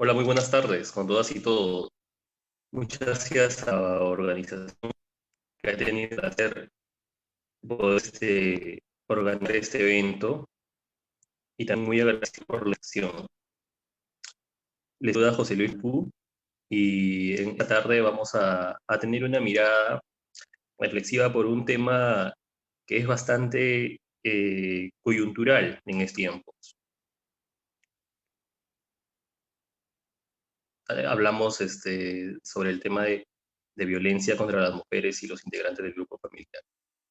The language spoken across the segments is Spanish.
Hola, muy buenas tardes con todas y todos. Muchas gracias a la organización que ha tenido el placer poder organizar este evento y también muy agradecido por la acción. Les saluda José Luis Pu y en esta tarde vamos a tener una mirada reflexiva por un tema que es bastante coyuntural en este tiempo. Hablamos sobre el tema de violencia contra las mujeres y los integrantes del grupo familiar,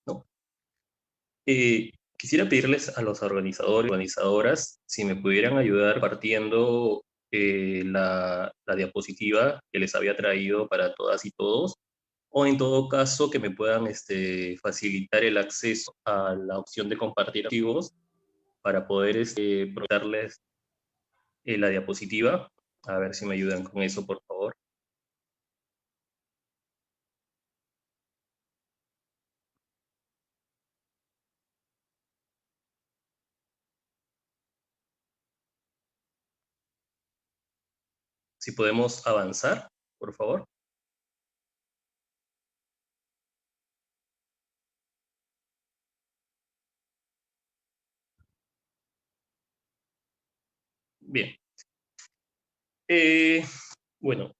¿no? Quisiera pedirles a los organizadores y organizadoras si me pudieran ayudar partiendo la diapositiva que les había traído para todas y todos, o en todo caso que me puedan facilitar el acceso a la opción de compartir archivos para poder proyectarles la diapositiva. A ver si me ayudan con eso, por favor. Si podemos avanzar, por favor. Bien. Eh, bueno,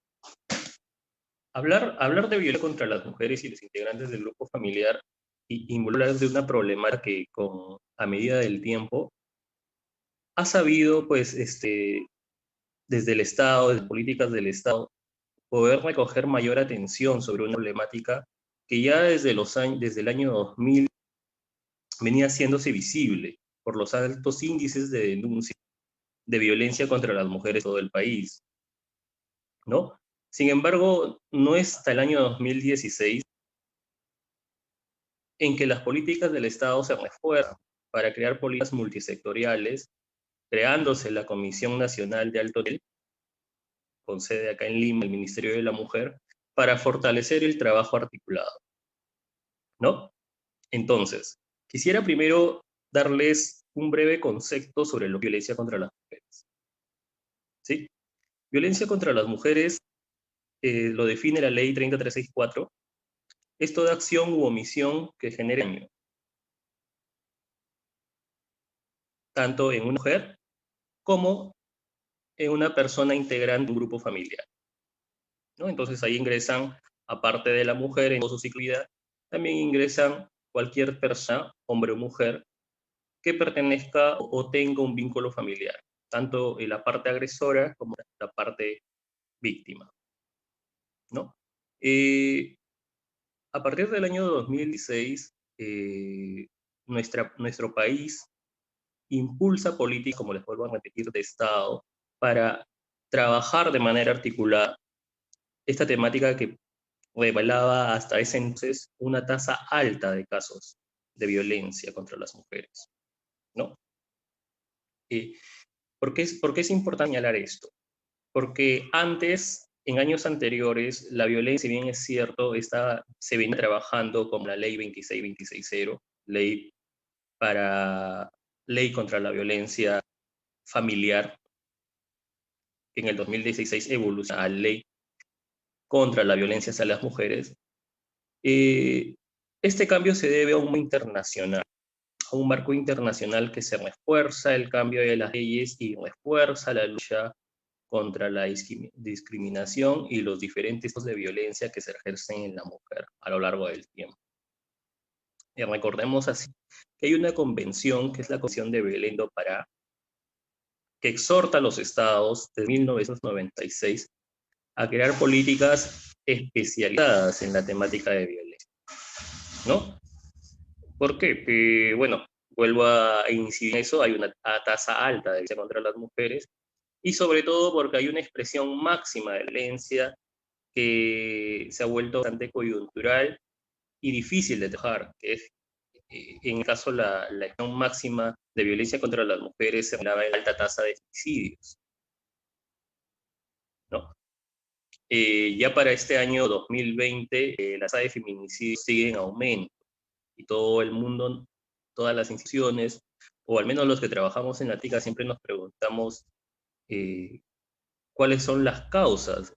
hablar de violencia contra las mujeres y los integrantes del grupo familiar y involucrar de una problemática que a medida del tiempo ha sabido, pues, desde el Estado, desde políticas del Estado, poder recoger mayor atención sobre una problemática que ya desde el año 2000 venía haciéndose visible por los altos índices de denuncia de violencia contra las mujeres en todo el país, ¿no? Sin embargo, no es hasta el año 2016 en que las políticas del Estado se refuerzan para crear políticas multisectoriales, creándose la Comisión Nacional de Alto Nivel, con sede acá en Lima, el Ministerio de la Mujer, para fortalecer el trabajo articulado, ¿no? Entonces, quisiera primero darles un breve concepto sobre la violencia contra las mujeres, ¿sí? Violencia contra las mujeres lo define la Ley 30364, es toda acción u omisión que genere daño, tanto en una mujer como en una persona integrante de un grupo familiar, ¿no? Entonces ahí ingresan, aparte de la mujer en todo su ciclo de vida, también ingresan cualquier persona, hombre o mujer, que pertenezca o tenga un vínculo familiar, tanto en la parte agresora como la parte víctima, ¿no? Eh, a partir del año 2016, nuestro país impulsa políticas, como les vuelvo a repetir, de Estado, para trabajar de manera articulada esta temática que revelaba hasta ese entonces una tasa alta de casos de violencia contra las mujeres, ¿no? Eh, por qué es importante señalar esto? Porque antes, en años anteriores, la violencia, si bien es cierto, se venía trabajando con la ley 26260, para, ley contra la violencia familiar, que en el 2016 evoluciona a ley contra la violencia hacia las mujeres. Este cambio se debe a un internacional, a un marco internacional que se refuerza el cambio de las leyes y refuerza la lucha contra la discriminación y los diferentes tipos de violencia que se ejercen en la mujer a lo largo del tiempo. Y recordemos así que hay una convención, que es la Convención de Belén do Pará, que exhorta a los estados desde 1996 a crear políticas especializadas en la temática de violencia, ¿no? ¿Por qué? Bueno, vuelvo a incidir en eso, hay una tasa alta de violencia contra las mujeres y sobre todo porque hay una expresión máxima de violencia que se ha vuelto bastante coyuntural y difícil de trabajar, que es, en el caso, la expresión máxima de violencia contra las mujeres se generaba en alta tasa de suicidios, ¿no? Ya para este año 2020, la tasa de feminicidios sigue en aumento y todo el mundo, todas las instituciones, o al menos los que trabajamos en la TICA, siempre nos preguntamos eh, cuáles son las causas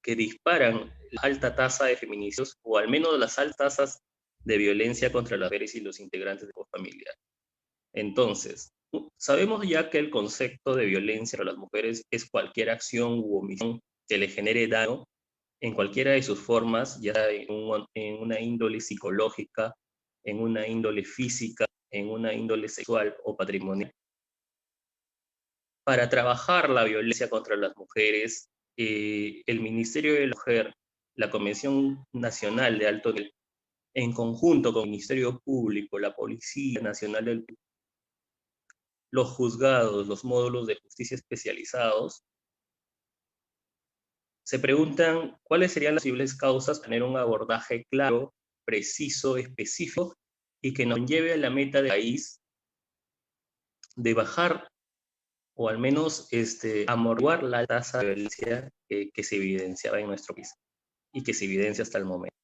que disparan la alta tasa de feminicidios, o al menos las altas tasas de violencia contra las mujeres y los integrantes de la familia. Entonces, sabemos ya que el concepto de violencia contra las mujeres es cualquier acción u omisión que le genere daño en cualquiera de sus formas, ya en una índole psicológica, en una índole física, en una índole sexual o patrimonial. Para trabajar la violencia contra las mujeres, el Ministerio de la Mujer, la Convención Nacional de Alto Nivel, en conjunto con el Ministerio Público, la Policía Nacional, los juzgados, los módulos de justicia especializados, se preguntan cuáles serían las posibles causas para tener un abordaje claro, preciso, específico, y que nos lleve a la meta del país de bajar o al menos amortiguar la tasa de violencia que se evidenciaba en nuestro país y que se evidencia hasta el momento.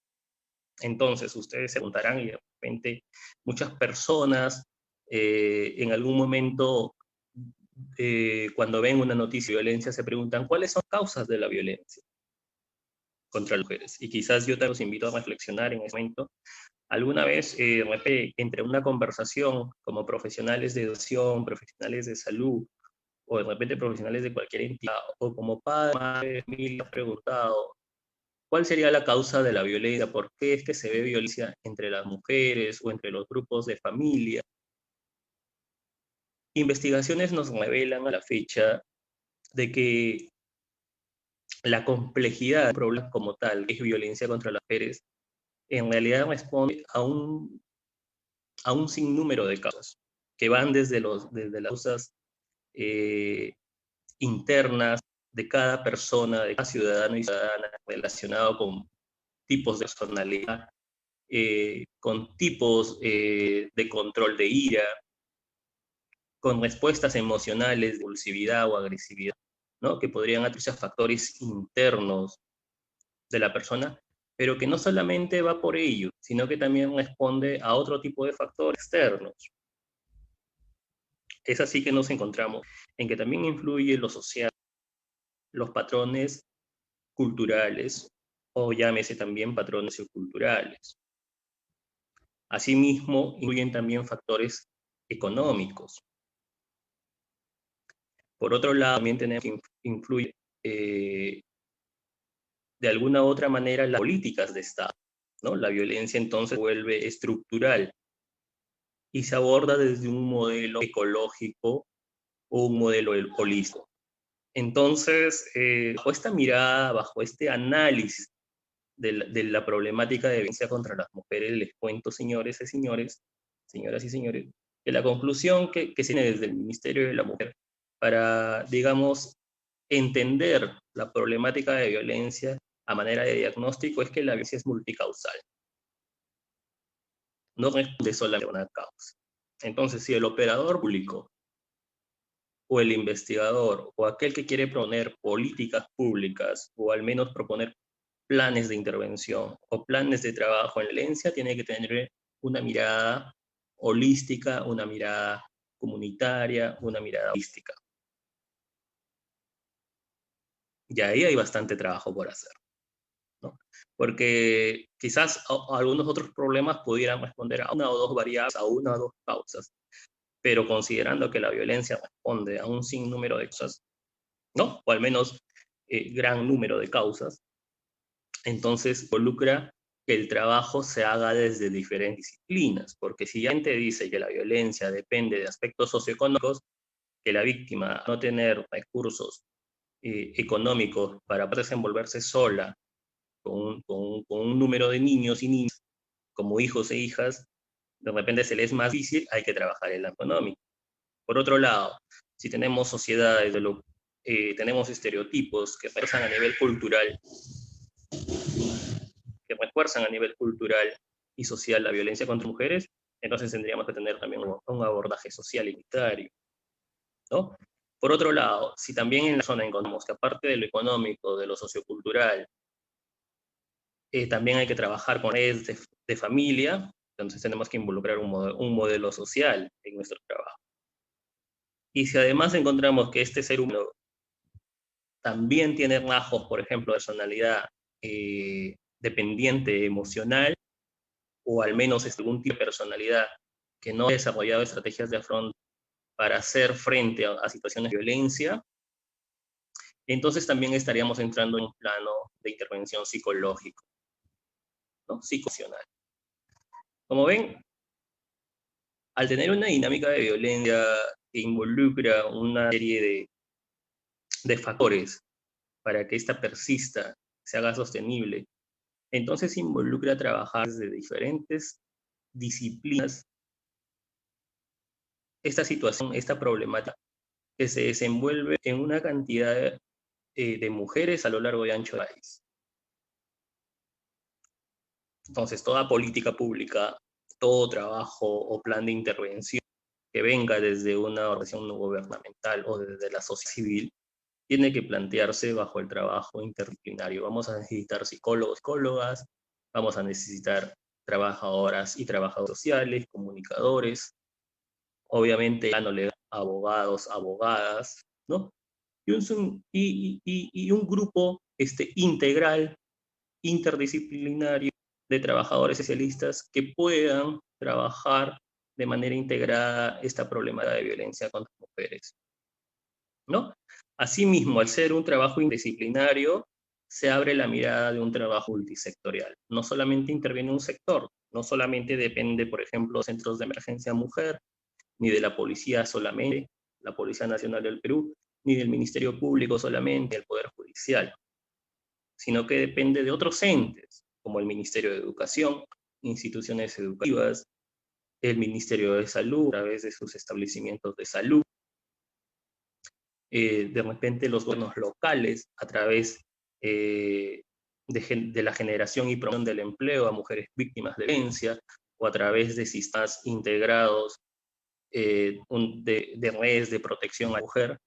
Entonces, ustedes se preguntarán, y de repente muchas personas en algún momento, cuando ven una noticia de violencia, se preguntan cuáles son las causas de la violencia contra las mujeres. Y quizás yo te los invito a reflexionar en ese momento. Alguna vez, entre una conversación como profesionales de educación, profesionales de salud, o de repente profesionales de cualquier entidad, o como padre, madre, me ha preguntado, ¿cuál sería la causa de la violencia? ¿Por qué es que se ve violencia entre las mujeres o entre los grupos de familia? Investigaciones nos revelan a la fecha de que la complejidad del problema como tal, que es violencia contra las mujeres, en realidad responde a un sinnúmero de causas, que van desde las causas internas de cada persona, de cada ciudadano y ciudadana, relacionado con tipos de personalidad, con tipos de control de ira, con respuestas emocionales, de impulsividad o agresividad, ¿no? Que podrían atribuirse a factores internos de la persona, pero que no solamente va por ello, sino que también responde a otro tipo de factores externos. Es así que nos encontramos en que también influye lo social, los patrones culturales, o llámese también patrones socioculturales. Asimismo, influyen también factores económicos. Por otro lado, también tenemos que influir de alguna u otra manera las políticas de Estado, ¿no? La violencia entonces vuelve estructural y se aborda desde un modelo ecológico o un modelo holístico. Entonces, bajo esta mirada, bajo este análisis de la problemática de violencia contra las mujeres, les cuento, señores y señores, señoras y señores, que la conclusión que se tiene desde el Ministerio de la Mujer para, digamos, entender la problemática de violencia a manera de diagnóstico es que la violencia es multicausal. No responde solamente a una causa. Entonces, si el operador público o el investigador o aquel que quiere proponer políticas públicas o al menos proponer planes de intervención o planes de trabajo en la violencia, tiene que tener una mirada holística, una mirada comunitaria, una mirada holística. Y ahí hay bastante trabajo por hacer, ¿no? Porque quizás algunos otros problemas pudieran responder a una o dos variables, a una o dos causas, pero considerando que la violencia responde a un sinnúmero de cosas, ¿no? O al menos gran número de causas, entonces involucra que el trabajo se haga desde diferentes disciplinas, porque si ya te dice que la violencia depende de aspectos socioeconómicos, que la víctima no tener recursos económicos para desenvolverse sola con un número de niños y niñas como hijos e hijas, de repente se les es más difícil, hay que trabajar en la económica. Por otro lado, si tenemos sociedades, tenemos estereotipos que refuerzan a nivel cultural, y social la violencia contra mujeres, entonces tendríamos que tener también un abordaje social igualitario, ¿no? Por otro lado, si también en la zona encontramos que aparte de lo económico, de lo sociocultural, también hay que trabajar con redes de familia, entonces tenemos que involucrar un modelo social en nuestro trabajo. Y si además encontramos que este ser humano también tiene rasgos, por ejemplo, de personalidad dependiente emocional, o al menos es algún tipo de personalidad que no ha desarrollado estrategias de afronto para hacer frente a situaciones de violencia, entonces también estaríamos entrando en un plano de intervención psicológico, ¿no? Psicoemocional. Como ven, al tener una dinámica de violencia que involucra una serie de factores para que ésta persista, se haga sostenible, entonces involucra trabajar desde diferentes disciplinas esta situación, esta problemática que se desenvuelve en una cantidad de mujeres a lo largo y ancho del país. Entonces, toda política pública, todo trabajo o plan de intervención que venga desde una organización no gubernamental o desde la sociedad civil, tiene que plantearse bajo el trabajo interdisciplinario. Vamos a necesitar psicólogos, psicólogas, vamos a necesitar trabajadoras y trabajadores sociales, comunicadores, obviamente ya no le abogados, abogadas, ¿no? Y un grupo integral, interdisciplinario, de trabajadores especialistas que puedan trabajar de manera integrada esta problemática de violencia contra mujeres, ¿no? Asimismo, al ser un trabajo interdisciplinario, se abre la mirada de un trabajo multisectorial. No solamente interviene un sector, no solamente depende, por ejemplo, centros de emergencia mujer, ni de la policía solamente, la Policía Nacional del Perú, ni del Ministerio Público solamente, del Poder Judicial, sino que depende de otros entes, como el Ministerio de Educación, instituciones educativas, el Ministerio de Salud, a través de sus establecimientos de salud, de repente los gobiernos locales, a través de la generación y promoción del empleo a mujeres víctimas de violencia, o a través de sistemas integrados de redes de protección a la mujer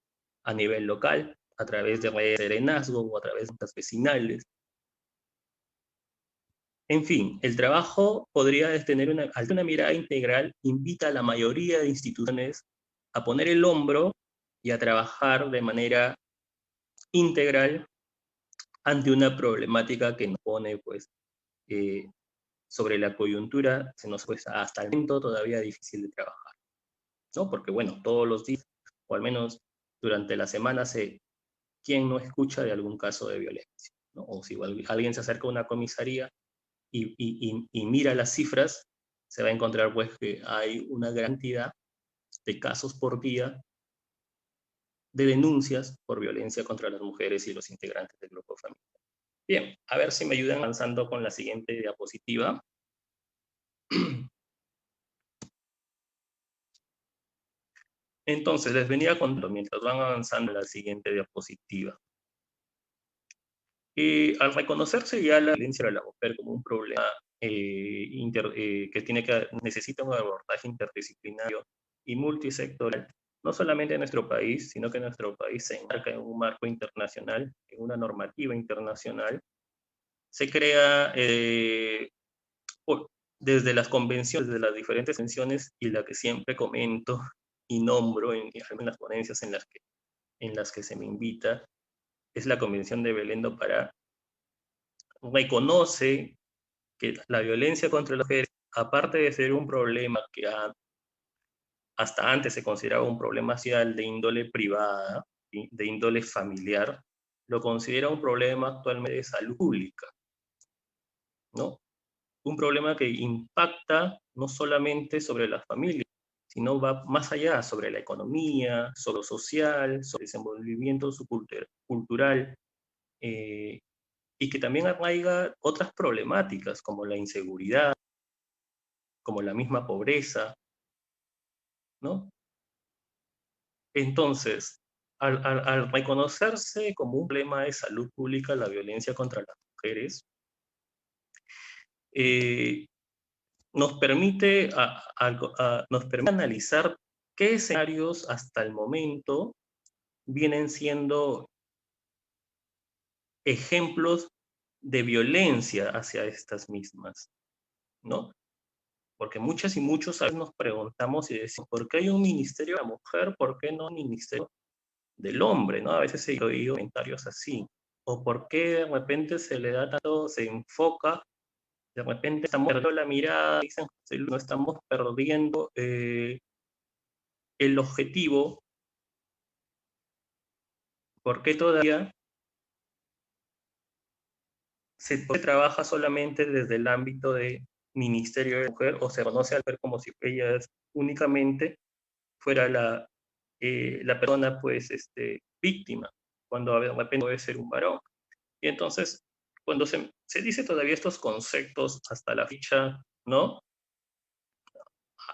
a nivel local, a través de redes de serenazgo o a través de juntas vecinales. En fin, el trabajo podría tener una mirada integral, invita a la mayoría de instituciones a poner el hombro y a trabajar de manera integral ante una problemática que nos pone, pues, sobre la coyuntura, se nos cuesta hasta el momento todavía difícil de trabajar, ¿no? Porque, bueno, todos los días, o al menos durante la semana, ¿quién no escucha de algún caso de violencia? ¿No? O si alguien se acerca a una comisaría y mira las cifras, se va a encontrar pues que hay una gran cantidad de casos por día de denuncias por violencia contra las mujeres y los integrantes del grupo familiar. Bien, a ver si me ayudan avanzando con la siguiente diapositiva. Entonces, les venía contando mientras van avanzando en la siguiente diapositiva. Al reconocerse ya la violencia de la mujer como un problema que necesita un abordaje interdisciplinario y multisectorial, no solamente en nuestro país, sino que nuestro país se enmarca en un marco internacional, en una normativa internacional, se crea desde las convenciones, desde las diferentes convenciones, y la que siempre comento y nombro en las ponencias en las que se me invita, es la Convención de Belén do Pará. Reconoce que la violencia contra las mujeres, aparte de ser un problema que hasta antes se consideraba un problema social de índole privada, de índole familiar, lo considera un problema actualmente de salud pública, ¿no? Un problema que impacta no solamente sobre las familias, sino va más allá, sobre la economía, sobre lo social, sobre el desenvolvimiento cultural, y que también arraiga otras problemáticas como la inseguridad, como la misma pobreza, ¿no? Entonces, al reconocerse como un problema de salud pública la violencia contra las mujeres, nos permite analizar qué escenarios hasta el momento vienen siendo ejemplos de violencia hacia estas mismas, ¿no? Porque muchas y muchos a veces nos preguntamos y decimos, ¿por qué hay un ministerio de la mujer? ¿Por qué no un ministerio del hombre, ¿no? A veces he oído comentarios así. O por qué de repente se le da tanto, se enfoca, de repente estamos perdiendo la mirada, dicen, no estamos perdiendo el objetivo, ¿por qué todavía se trabaja solamente desde el ámbito de Ministerio de Mujer o se conoce al ver como si ella únicamente fuera la persona pues víctima, cuando de repente puede ser un varón? Y entonces, cuando se dice todavía estos conceptos hasta la fecha, ¿no?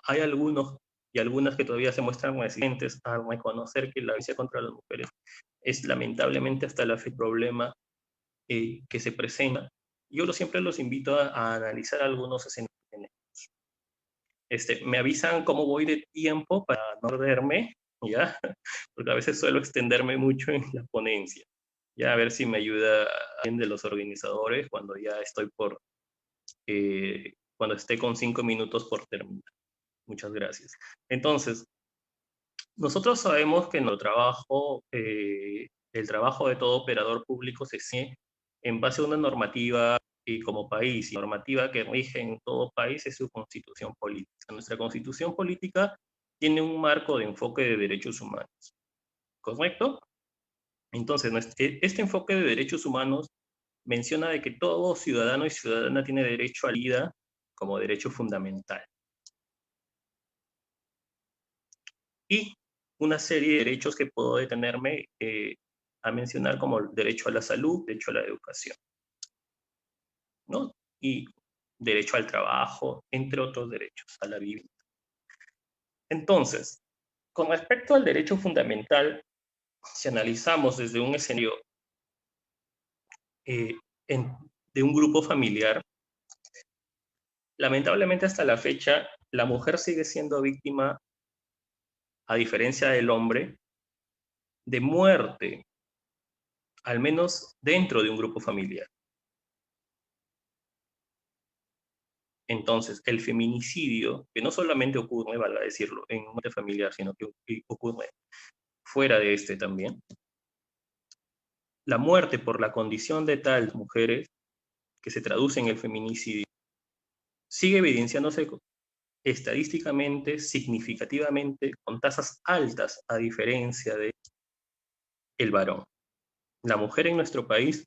Hay algunos y algunas que todavía se muestran resistentes a reconocer que la violencia contra las mujeres es lamentablemente hasta la fecha un problema que se presenta. Yo siempre los invito a analizar algunos escenarios. Me avisan cómo voy de tiempo para no perderme, ¿ya? Porque a veces suelo extenderme mucho en la ponencia. Ya a ver si me ayuda alguien de los organizadores cuando ya estoy cuando esté con 5 minutos por terminar. Muchas gracias. Entonces, nosotros sabemos que en el trabajo de todo operador público se sigue en base a una normativa y como país, y la normativa que rige en todo país es su constitución política. Nuestra constitución política tiene un marco de enfoque de derechos humanos, ¿correcto? Entonces, este enfoque de derechos humanos menciona de que todo ciudadano y ciudadana tiene derecho a la vida como derecho fundamental. Y una serie de derechos que puedo detenerme a mencionar como el derecho a la salud, derecho a la educación, ¿no? Y derecho al trabajo, entre otros derechos, a la vivienda. Entonces, con respecto al derecho fundamental, si analizamos desde un escenario eh, de un grupo familiar, lamentablemente hasta la fecha, la mujer sigue siendo víctima, a diferencia del hombre, de muerte, al menos dentro de un grupo familiar. Entonces, el feminicidio, que no solamente ocurre, valga decirlo, en un ambiente familiar, sino que ocurre fuera de este también, la muerte por la condición de tal mujeres, que se traduce en el feminicidio, sigue evidenciándose estadísticamente, significativamente, con tasas altas, a diferencia de el varón. La mujer en nuestro país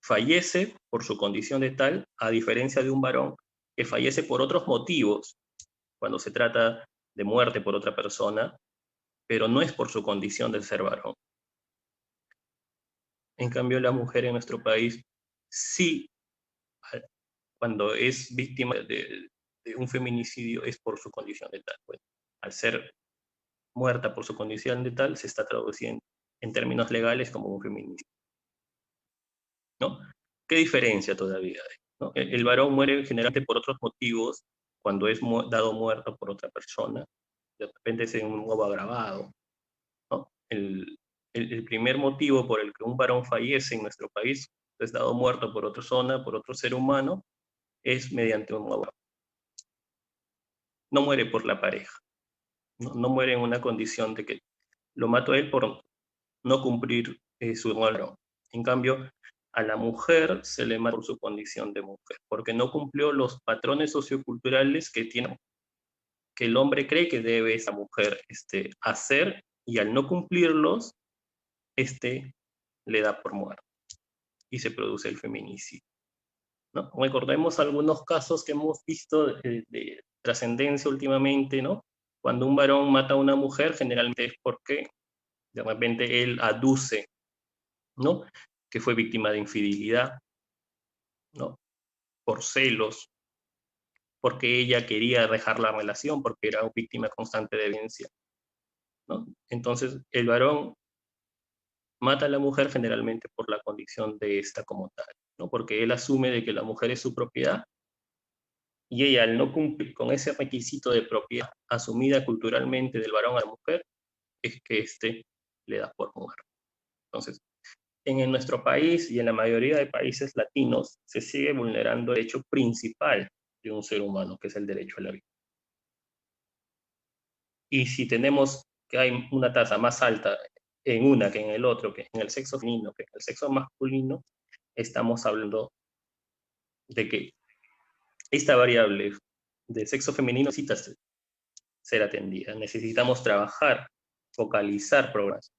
fallece por su condición de tal, a diferencia de un varón que fallece por otros motivos, cuando se trata de muerte por otra persona, pero no es por su condición de ser varón. En cambio, la mujer en nuestro país sí, cuando es víctima de un feminicidio, es por su condición de tal. Pues, al ser muerta por su condición de tal, se está traduciendo en términos legales como un feminicidio, ¿no? ¿Qué diferencia todavía hay? ¿No? El varón muere generalmente por otros motivos cuando es dado muerto por otra persona, de repente es en un nuevo agravado, ¿no? El primer motivo por el que un varón fallece en nuestro país es dado muerto por otra persona, por otro ser humano, es mediante un nuevo. No muere por la pareja, no muere en una condición de que lo mato a él por no cumplir su rol. En cambio, a la mujer se le mata por su condición de mujer, porque no cumplió los patrones socioculturales que el hombre cree que debe esa mujer hacer, y al no cumplirlos, le da por muerto y se produce el feminicidio, ¿no? Recordemos algunos casos que hemos visto de trascendencia últimamente, ¿no? Cuando un varón mata a una mujer, generalmente es porque de repente él aduce, ¿no? Que fue víctima de infidelidad, ¿no? Por celos, porque ella quería dejar la relación, porque era víctima constante de violencia, ¿no? Entonces, el varón mata a la mujer generalmente por la condición de esta como tal, ¿no? Porque él asume de que la mujer es su propiedad, y ella, al no cumplir con ese requisito de propiedad asumida culturalmente del varón a la mujer, es que le da por mujer. Entonces, en nuestro país y en la mayoría de países latinos se sigue vulnerando el derecho principal de un ser humano, que es el derecho a la vida. Y si tenemos que hay una tasa más alta en una que en el otro, que en el sexo femenino, que en el sexo masculino, estamos hablando de que esta variable del sexo femenino necesita ser atendida. Necesitamos trabajar, focalizar programas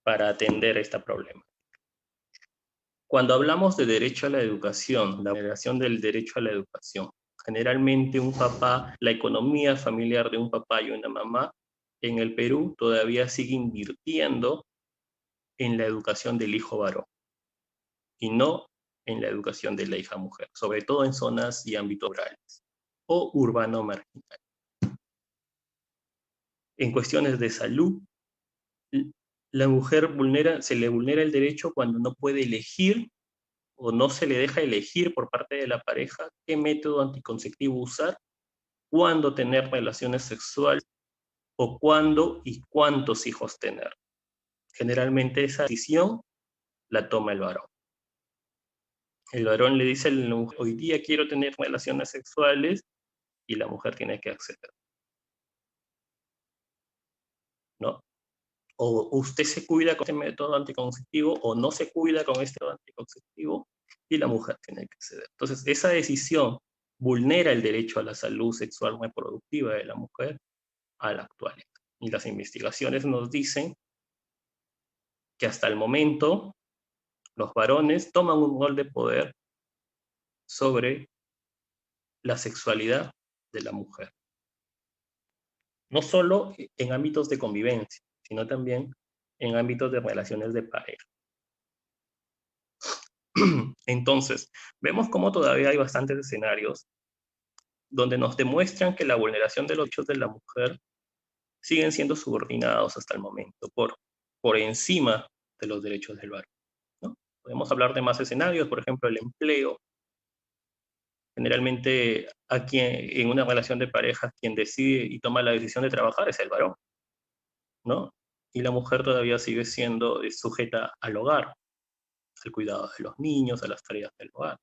para atender este problema. Cuando hablamos de derecho a la educación, la vulneración del derecho a la educación, generalmente un papá, la economía familiar de un papá y una mamá en el Perú todavía sigue invirtiendo en la educación del hijo varón y no en la educación de la hija mujer, sobre todo en zonas y ámbitos rurales o urbano marginal. En cuestiones de salud, la mujer se le vulnera el derecho cuando no puede elegir o no se le deja elegir por parte de la pareja qué método anticonceptivo usar, cuándo tener relaciones sexuales o cuándo y cuántos hijos tener. Generalmente esa decisión la toma el varón. El varón le dice a la mujer, hoy día quiero tener relaciones sexuales, y la mujer tiene que acceder, ¿no? O usted se cuida con este método anticonceptivo o no se cuida con este método anticonceptivo, y la mujer tiene que acceder. Entonces, esa decisión vulnera el derecho a la salud sexual reproductiva de la mujer a la actualidad. Y las investigaciones nos dicen que hasta el momento los varones toman un rol de poder sobre la sexualidad de la mujer. No solo en ámbitos de convivencia, sino también en ámbitos de relaciones de pareja. Entonces, vemos cómo todavía hay bastantes escenarios donde nos demuestran que la vulneración de los derechos de la mujer siguen siendo subordinados hasta el momento por encima de los derechos del varón, ¿no? Podemos hablar de más escenarios, por ejemplo, el empleo. Generalmente, en una relación de pareja, quien decide y toma la decisión de trabajar es el varón, ¿no? Y la mujer todavía sigue siendo sujeta al hogar, al cuidado de los niños, a las tareas del hogar,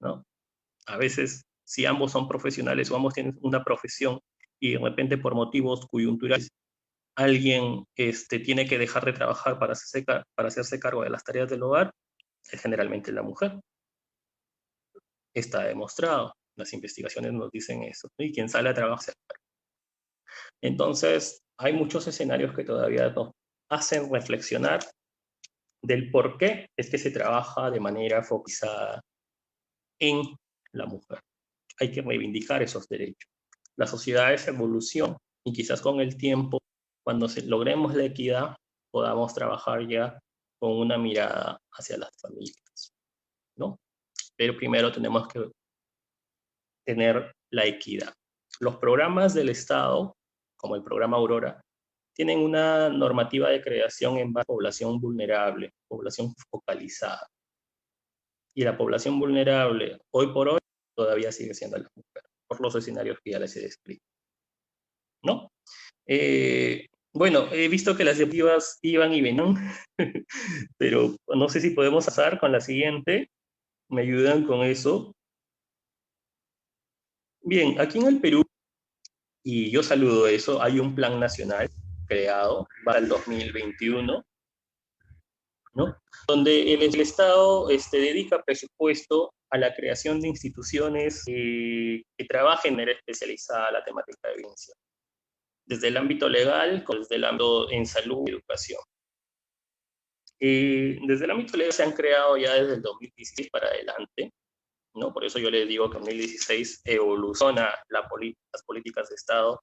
¿no? A veces, si ambos son profesionales o ambos tienen una profesión y de repente por motivos coyunturales alguien tiene que dejar de trabajar para hacerse cargo de las tareas del hogar, es generalmente la mujer. Está demostrado. Las investigaciones nos dicen eso, ¿no? Y quien sale a trabajar. Entonces, hay muchos escenarios que todavía nos hacen reflexionar del por qué es que se trabaja de manera focalizada en la mujer. Hay que reivindicar esos derechos. La sociedad es evolución y quizás con el tiempo, cuando logremos la equidad, podamos trabajar ya con una mirada hacia las familias, ¿no? Pero primero tenemos que tener la equidad. Los programas del Estado, como el programa Aurora, tienen una normativa de creación en base a población vulnerable, población focalizada. Y la población vulnerable, hoy por hoy, todavía sigue siendo la mujer, por los escenarios que ya les he descrito, ¿no? Bueno, he visto que las diapositivas iban y venían, pero no sé si podemos pasar con la siguiente. ¿Me ayudan con eso? Bien, aquí en el Perú, y yo saludo eso, hay un plan nacional creado para el 2021, ¿no? Donde el Estado dedica presupuesto a la creación de instituciones que trabajen de manera especializada a la temática de violencia, desde el ámbito legal, como desde el ámbito en salud y educación. Desde el ámbito legal se han creado ya desde el 2016 para adelante, ¿no? Por eso yo les digo que en 2016 evoluciona las políticas de Estado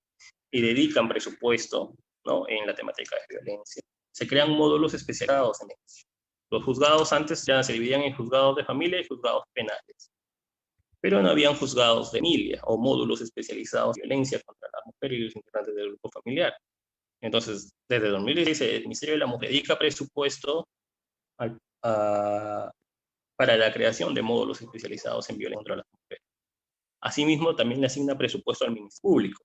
y dedican presupuesto, ¿no?, en la temática de violencia. Se crean módulos especializados en eso. Los juzgados antes ya se dividían en juzgados de familia y juzgados penales, pero no habían juzgados de familia o módulos especializados en violencia contra la mujer y los integrantes del grupo familiar. Entonces, desde 2016, el Ministerio de la Mujer dedica presupuesto para la creación de módulos especializados en violencia contra las mujeres. Asimismo, también le asigna presupuesto al Ministerio Público.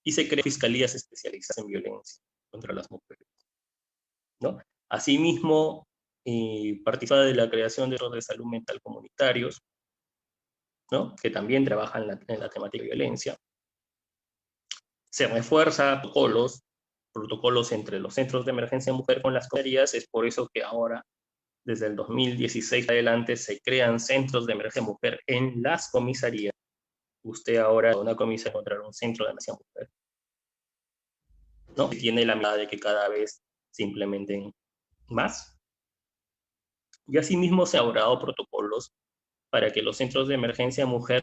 Y se crean fiscalías especializadas en violencia contra las mujeres, ¿no? Asimismo, participa de la creación de centros de salud mental comunitarios, ¿no?, que también trabajan en la temática de violencia. se refuerza protocolos entre los centros de emergencia mujer con las comisarías. Es por eso que ahora, desde el 2016 adelante, se crean centros de emergencia mujer en las comisarías. Usted ahora en una comisaría encontrará un centro de emergencia mujer, ¿no? Y tiene la mirada de que cada vez se implementen más. Y asimismo se han elaborado protocolos para que los centros de emergencia mujer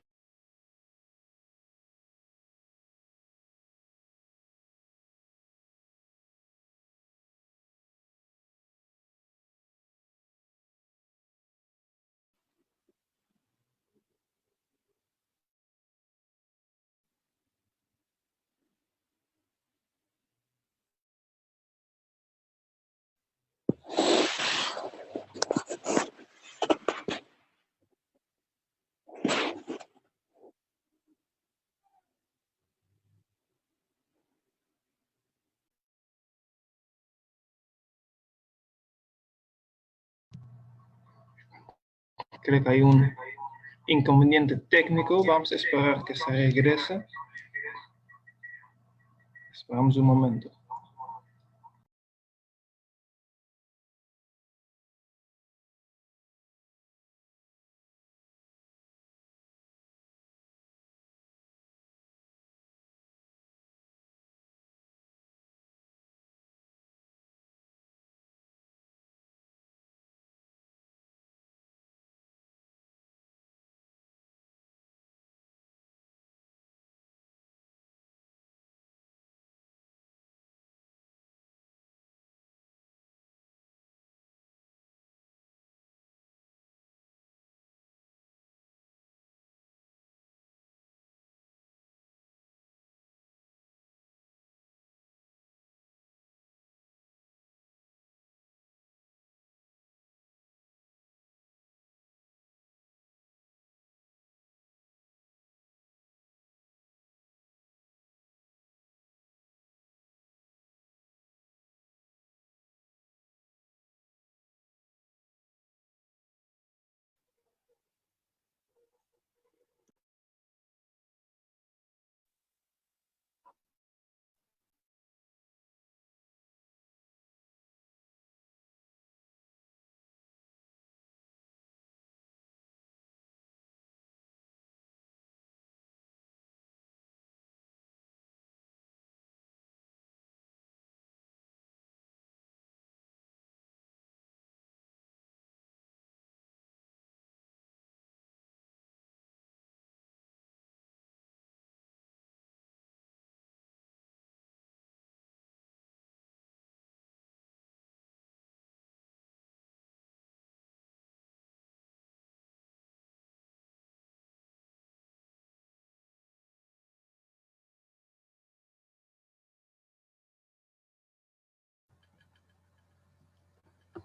Creo que hay un inconveniente técnico. Vamos a esperar que se regrese. Esperamos un momento.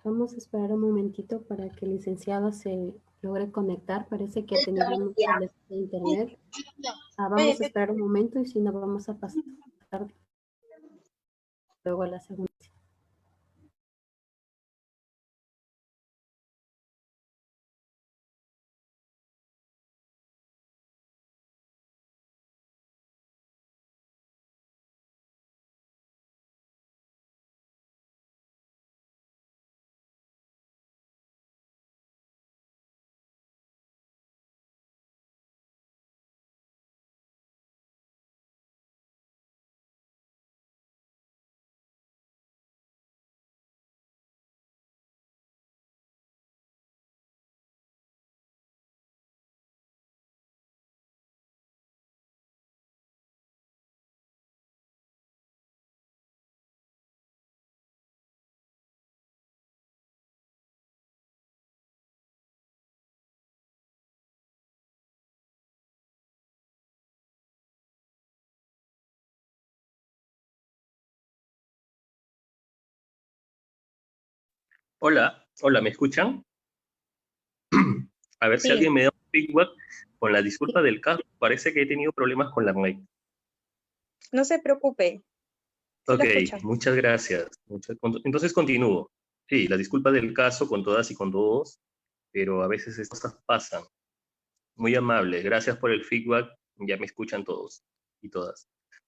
Vamos a esperar un momentito para que el licenciado se logre conectar. Parece que ha tenido un problema de internet. Vamos a esperar un momento y si no vamos a pasar luego a la segunda. Hola, hola, ¿me escuchan? A ver si Sí. alguien me da un feedback con la disculpa del caso. Parece que he tenido problemas con la red. No se preocupe. Sí, Ok, lo escucho. muchas gracias. Entonces continúo. Sí, la disculpa del caso con todas y con todos, pero a veces estas cosas pasan. Muy amable, gracias por el feedback. Ya me escuchan todos y todas.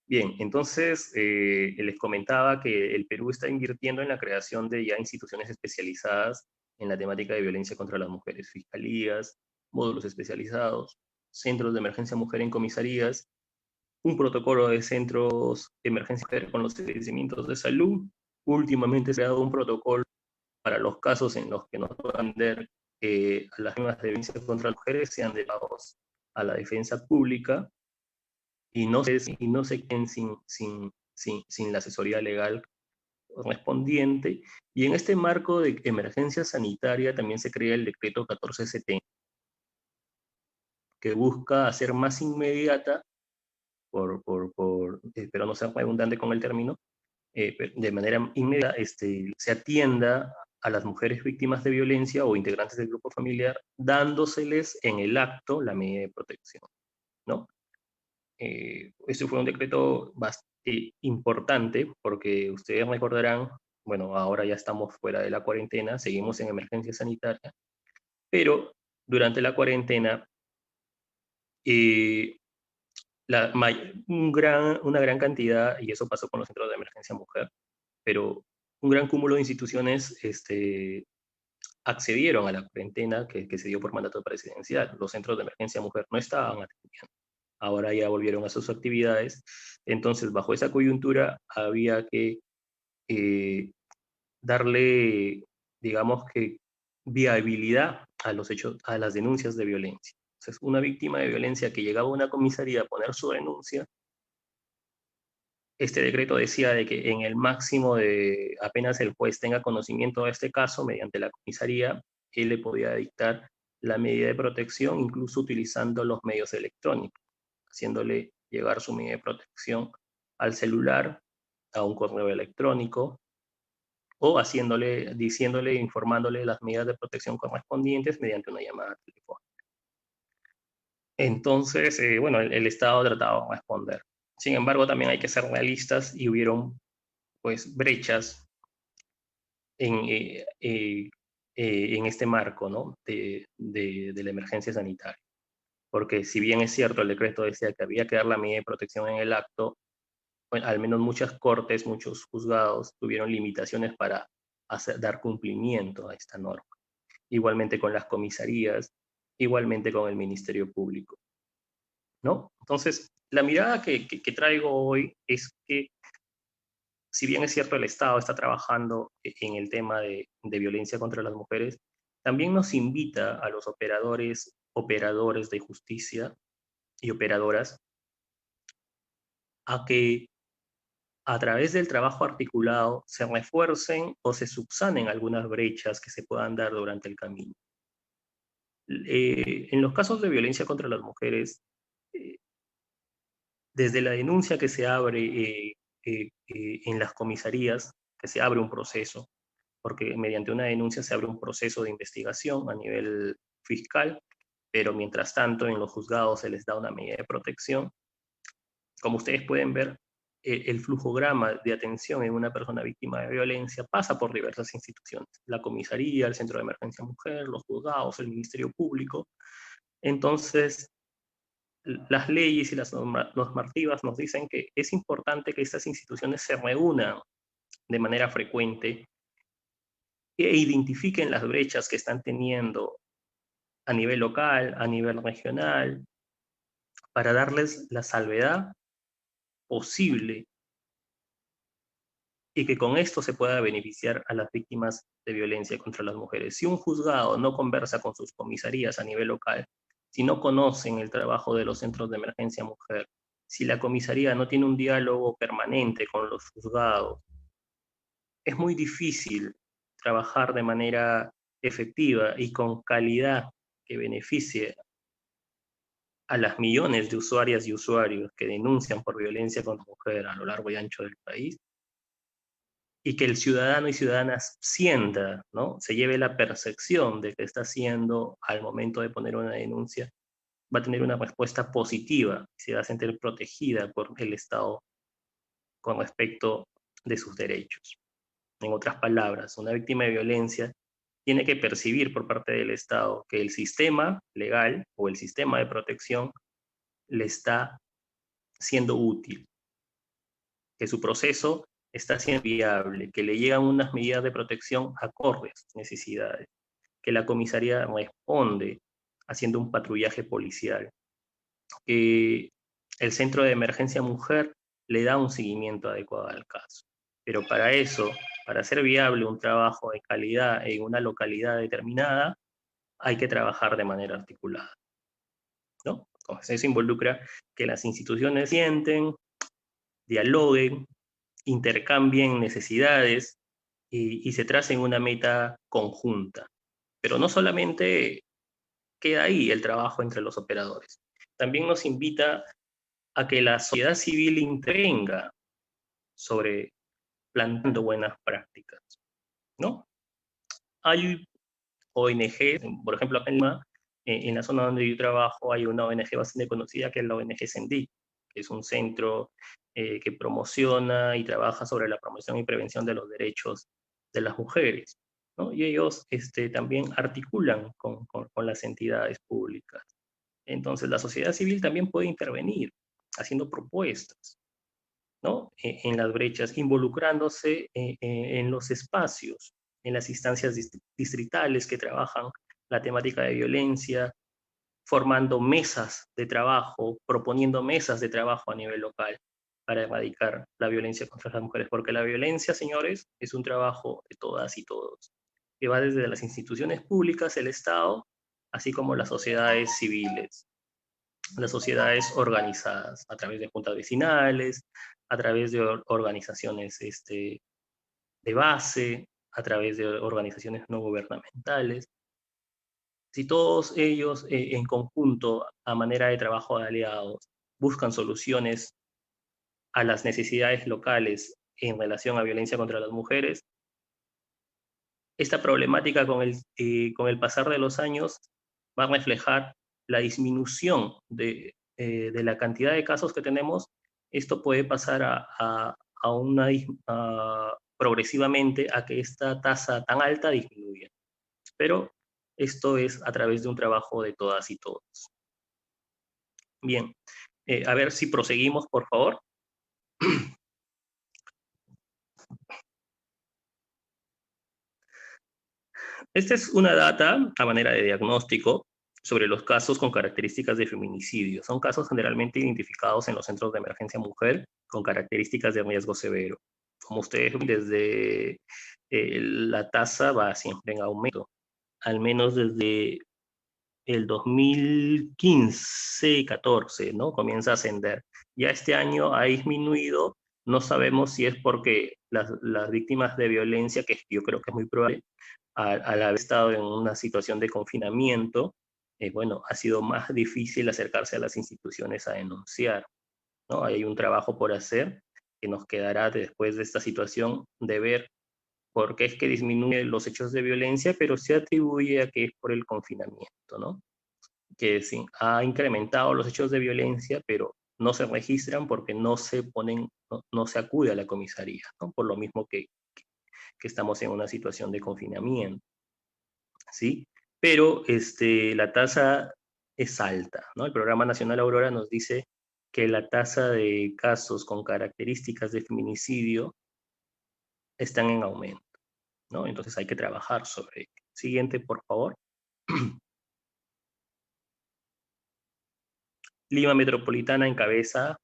Bien, entonces les comentaba que el Perú está invirtiendo en la creación de ya instituciones especializadas en la temática de violencia contra las mujeres, fiscalías, módulos especializados, centros de emergencia mujer en comisarías, un protocolo de centros de emergencia mujer con los establecimientos de salud. Últimamente se ha dado un protocolo para los casos en los que no puedan ver a las víctimas de violencia contra las mujeres sean delegados a la defensa pública y no se queden sin la asesoría legal correspondiente. Y en este marco de emergencia sanitaria también se crea el decreto 1470, que busca hacer más inmediata, espero no ser redundante con el término, de manera inmediata se atienda a las mujeres víctimas de violencia o integrantes del grupo familiar, dándoseles en el acto la medida de protección, ¿no? Este fue un decreto bastante importante porque ustedes recordarán, bueno, ahora ya estamos fuera de la cuarentena, seguimos en emergencia sanitaria, pero durante la cuarentena una gran cantidad, y eso pasó con los centros de emergencia mujer, pero un gran cúmulo de instituciones accedieron a la cuarentena que se dio por mandato presidencial. Los centros de emergencia mujer no estaban atendiendo. Ahora ya volvieron a sus actividades. Entonces, bajo esa coyuntura, había que darle, digamos que, viabilidad a los hechos, a las denuncias de violencia. Entonces, una víctima de violencia que llegaba a una comisaría a poner su denuncia, este decreto decía de que en el máximo de apenas el juez tenga conocimiento de este caso, mediante la comisaría, él le podía dictar la medida de protección, incluso utilizando los medios electrónicos, haciéndole llegar su medida de protección al celular, a un correo electrónico, o diciéndole, informándole las medidas de protección correspondientes mediante una llamada telefónica. Entonces, bueno, el Estado trataba de responder. Sin embargo, también hay que ser realistas y hubieron, pues, brechas en este marco, ¿no? de la emergencia sanitaria. Porque si bien es cierto, el decreto decía que había que dar la medida de protección en el acto, bueno, al menos muchas cortes, muchos juzgados tuvieron limitaciones para dar cumplimiento a esta norma. Igualmente con las comisarías, igualmente con el Ministerio Público, ¿no? Entonces, la mirada que traigo hoy es que, si bien es cierto el Estado está trabajando en el tema de violencia contra las mujeres, también nos invita a los operadores de justicia y operadoras a que a través del trabajo articulado se refuercen o se subsanen algunas brechas que se puedan dar durante el camino. En los casos de violencia contra las mujeres, desde la denuncia que se abre en las comisarías, que se abre un proceso, porque mediante una denuncia se abre un proceso de investigación a nivel fiscal, pero mientras tanto en los juzgados se les da una medida de protección. Como ustedes pueden ver, el flujograma de atención en una persona víctima de violencia pasa por diversas instituciones, la comisaría, el Centro de Emergencia Mujer, los juzgados, el Ministerio Público. Entonces, las leyes y las normativas nos dicen que es importante que estas instituciones se reúnan de manera frecuente e identifiquen las brechas que están teniendo a nivel local, a nivel regional, para darles la salvedad posible y que con esto se pueda beneficiar a las víctimas de violencia contra las mujeres. Si un juzgado no conversa con sus comisarías a nivel local, si no conocen el trabajo de los centros de emergencia mujer, si la comisaría no tiene un diálogo permanente con los juzgados, es muy difícil trabajar de manera efectiva y con calidad que beneficie a las millones de usuarias y usuarios que denuncian por violencia contra mujer a lo largo y ancho del país, y que el ciudadano y ciudadanas sienta, ¿no? Se lleve la percepción de que está haciendo al momento de poner una denuncia, va a tener una respuesta positiva, se va a sentir protegida por el Estado con respecto de sus derechos. En otras palabras, una víctima de violencia tiene que percibir por parte del Estado que el sistema legal o el sistema de protección le está siendo útil, que su proceso está siendo viable, que le llegan unas medidas de protección acordes a sus necesidades, que la comisaría responde haciendo un patrullaje policial, que el Centro de Emergencia Mujer le da un seguimiento adecuado al caso. Pero para eso, para hacer viable un trabajo de calidad en una localidad determinada, hay que trabajar de manera articulada, ¿no? Entonces, eso involucra que las instituciones sienten, dialoguen, intercambien necesidades y se tracen una meta conjunta. Pero no solamente queda ahí el trabajo entre los operadores, también nos invita a que la sociedad civil intervenga sobre plantando buenas prácticas, ¿no? Hay ONG, por ejemplo, acá en Lima, en la zona donde yo trabajo, hay una ONG bastante conocida que es la ONG Sendí, que es un centro que promociona y trabaja sobre la promoción y prevención de los derechos de las mujeres, ¿no? Y ellos también articulan con las entidades públicas. Entonces, la sociedad civil también puede intervenir haciendo propuestas, ¿no? En las brechas, involucrándose en los espacios, en las instancias distritales que trabajan la temática de violencia, formando mesas de trabajo, proponiendo mesas de trabajo a nivel local para erradicar la violencia contra las mujeres, porque la violencia, señores, es un trabajo de todas y todos, que va desde las instituciones públicas, el Estado, así como las sociedades civiles, las sociedades organizadas, a través de juntas vecinales, a través de organizaciones de base, a través de organizaciones no gubernamentales. Si todos ellos en conjunto, a manera de trabajo de aliados, buscan soluciones a las necesidades locales en relación a violencia contra las mujeres, esta problemática con el pasar de los años va a reflejar la disminución de la cantidad de casos que tenemos. Esto puede pasar progresivamente a que esta tasa tan alta disminuya. Pero esto es a través de un trabajo de todas y todos. Bien, a ver si proseguimos, por favor. Esta es una data a manera de diagnóstico sobre los casos con características de feminicidio. Son casos generalmente identificados en los centros de emergencia mujer con características de riesgo severo. Como ustedes ven, desde la tasa va siempre en aumento, al menos desde el 2015-14, ¿no? Comienza a ascender. Ya este año ha disminuido, no sabemos si es porque las víctimas de violencia, que yo creo que es muy probable, al haber estado en una situación de confinamiento, bueno, ha sido más difícil acercarse a las instituciones a denunciar, ¿no? Hay un trabajo por hacer que nos quedará después de esta situación de ver por qué es que disminuyen los hechos de violencia, pero se atribuye a que es por el confinamiento, ¿no? Que sí, ha incrementado los hechos de violencia, pero no se registran porque no se acude a la comisaría, ¿no? Por lo mismo que estamos en una situación de confinamiento, ¿sí? Pero la tasa es alta, ¿no? El Programa Nacional Aurora nos dice que la tasa de casos con características de feminicidio están en aumento, ¿no? Entonces hay que trabajar sobre ello. Siguiente, por favor. Lima Metropolitana encabeza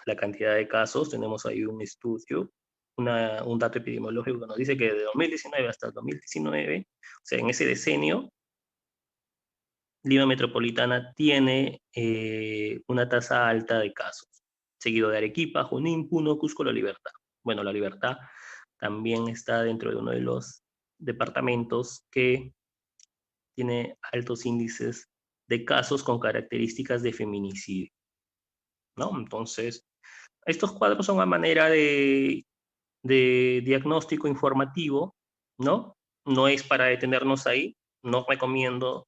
la cantidad de casos. Tenemos ahí un estudio, un dato epidemiológico que nos dice que de 2019 hasta el 2019, o sea, en ese decenio, Lima Metropolitana tiene una tasa alta de casos, seguido de Arequipa, Junín, Puno, Cusco, La Libertad. Bueno, La Libertad también está dentro de uno de los departamentos que tiene altos índices de casos con características de feminicidio, ¿no? Entonces, estos cuadros son a manera de diagnóstico informativo, ¿no? No es para detenernos ahí, no recomiendo,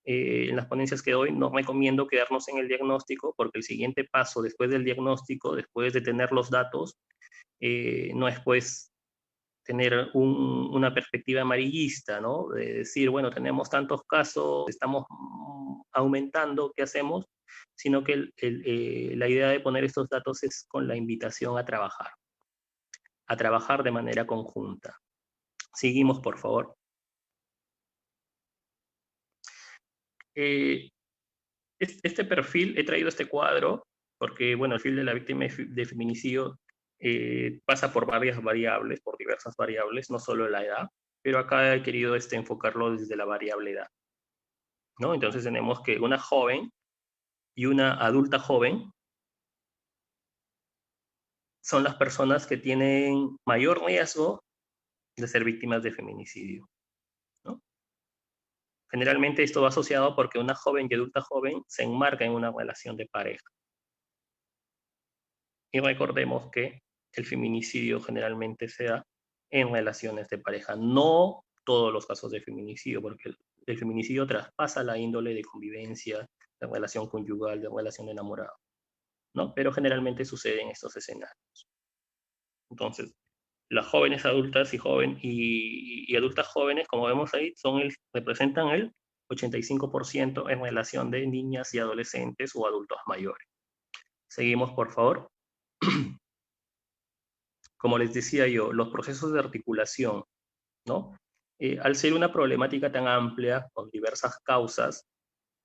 en las ponencias que doy, no recomiendo quedarnos en el diagnóstico, porque el siguiente paso después del diagnóstico, después de tener los datos, no es pues tener una perspectiva amarillista, ¿no? De decir, bueno, tenemos tantos casos, estamos aumentando, ¿qué hacemos? Sino que la idea de poner estos datos es con la invitación a trabajar, a trabajar de manera conjunta. Seguimos, por favor. Este perfil, he traído este cuadro porque, bueno, el perfil de la víctima de feminicidio pasa por varias variables, por diversas variables, no solo la edad, pero acá he querido enfocarlo desde la variable edad, ¿no? Entonces tenemos que una joven y una adulta joven son las personas que tienen mayor riesgo de ser víctimas de feminicidio, ¿no? Generalmente esto va asociado porque una joven y adulta joven se enmarca en una relación de pareja. Y recordemos que el feminicidio generalmente se da en relaciones de pareja. No todos los casos de feminicidio, porque el feminicidio traspasa la índole de convivencia, de relación conyugal, de relación de enamorado, ¿no? Pero generalmente sucede en estos escenarios. Entonces, las jóvenes adultas y adultas jóvenes, como vemos ahí, representan el 85% en relación de niñas y adolescentes o adultos mayores. Seguimos, por favor. Como les decía yo, los procesos de articulación, ¿no? Al ser una problemática tan amplia, con diversas causas,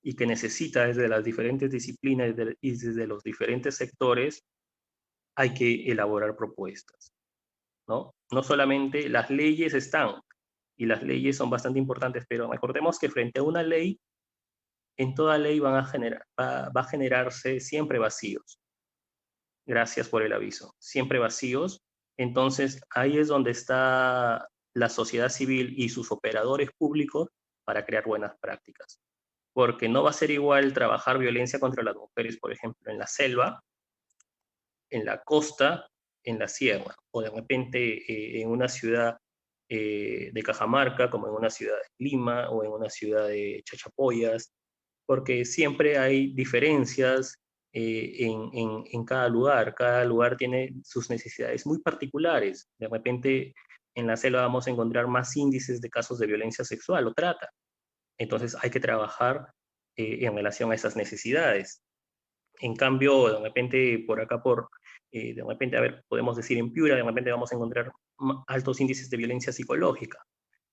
y que necesita desde las diferentes disciplinas y desde los diferentes sectores, hay que elaborar propuestas, ¿no? No solamente las leyes están, y las leyes son bastante importantes, pero recordemos que frente a una ley, en toda ley va a generarse siempre vacíos. Gracias por el aviso. Siempre vacíos. Entonces, ahí es donde está la sociedad civil y sus operadores públicos para crear buenas prácticas. Porque no va a ser igual trabajar violencia contra las mujeres, por ejemplo, en la selva, en la costa, en la sierra, o de repente en una ciudad de Cajamarca, como en una ciudad de Lima o en una ciudad de Chachapoyas, porque siempre hay diferencias en cada lugar tiene sus necesidades muy particulares. De repente en la selva vamos a encontrar más índices de casos de violencia sexual o trata. Entonces hay que trabajar en relación a esas necesidades. En cambio, de repente por acá, de repente, a ver, podemos decir en Piura, de repente vamos a encontrar altos índices de violencia psicológica.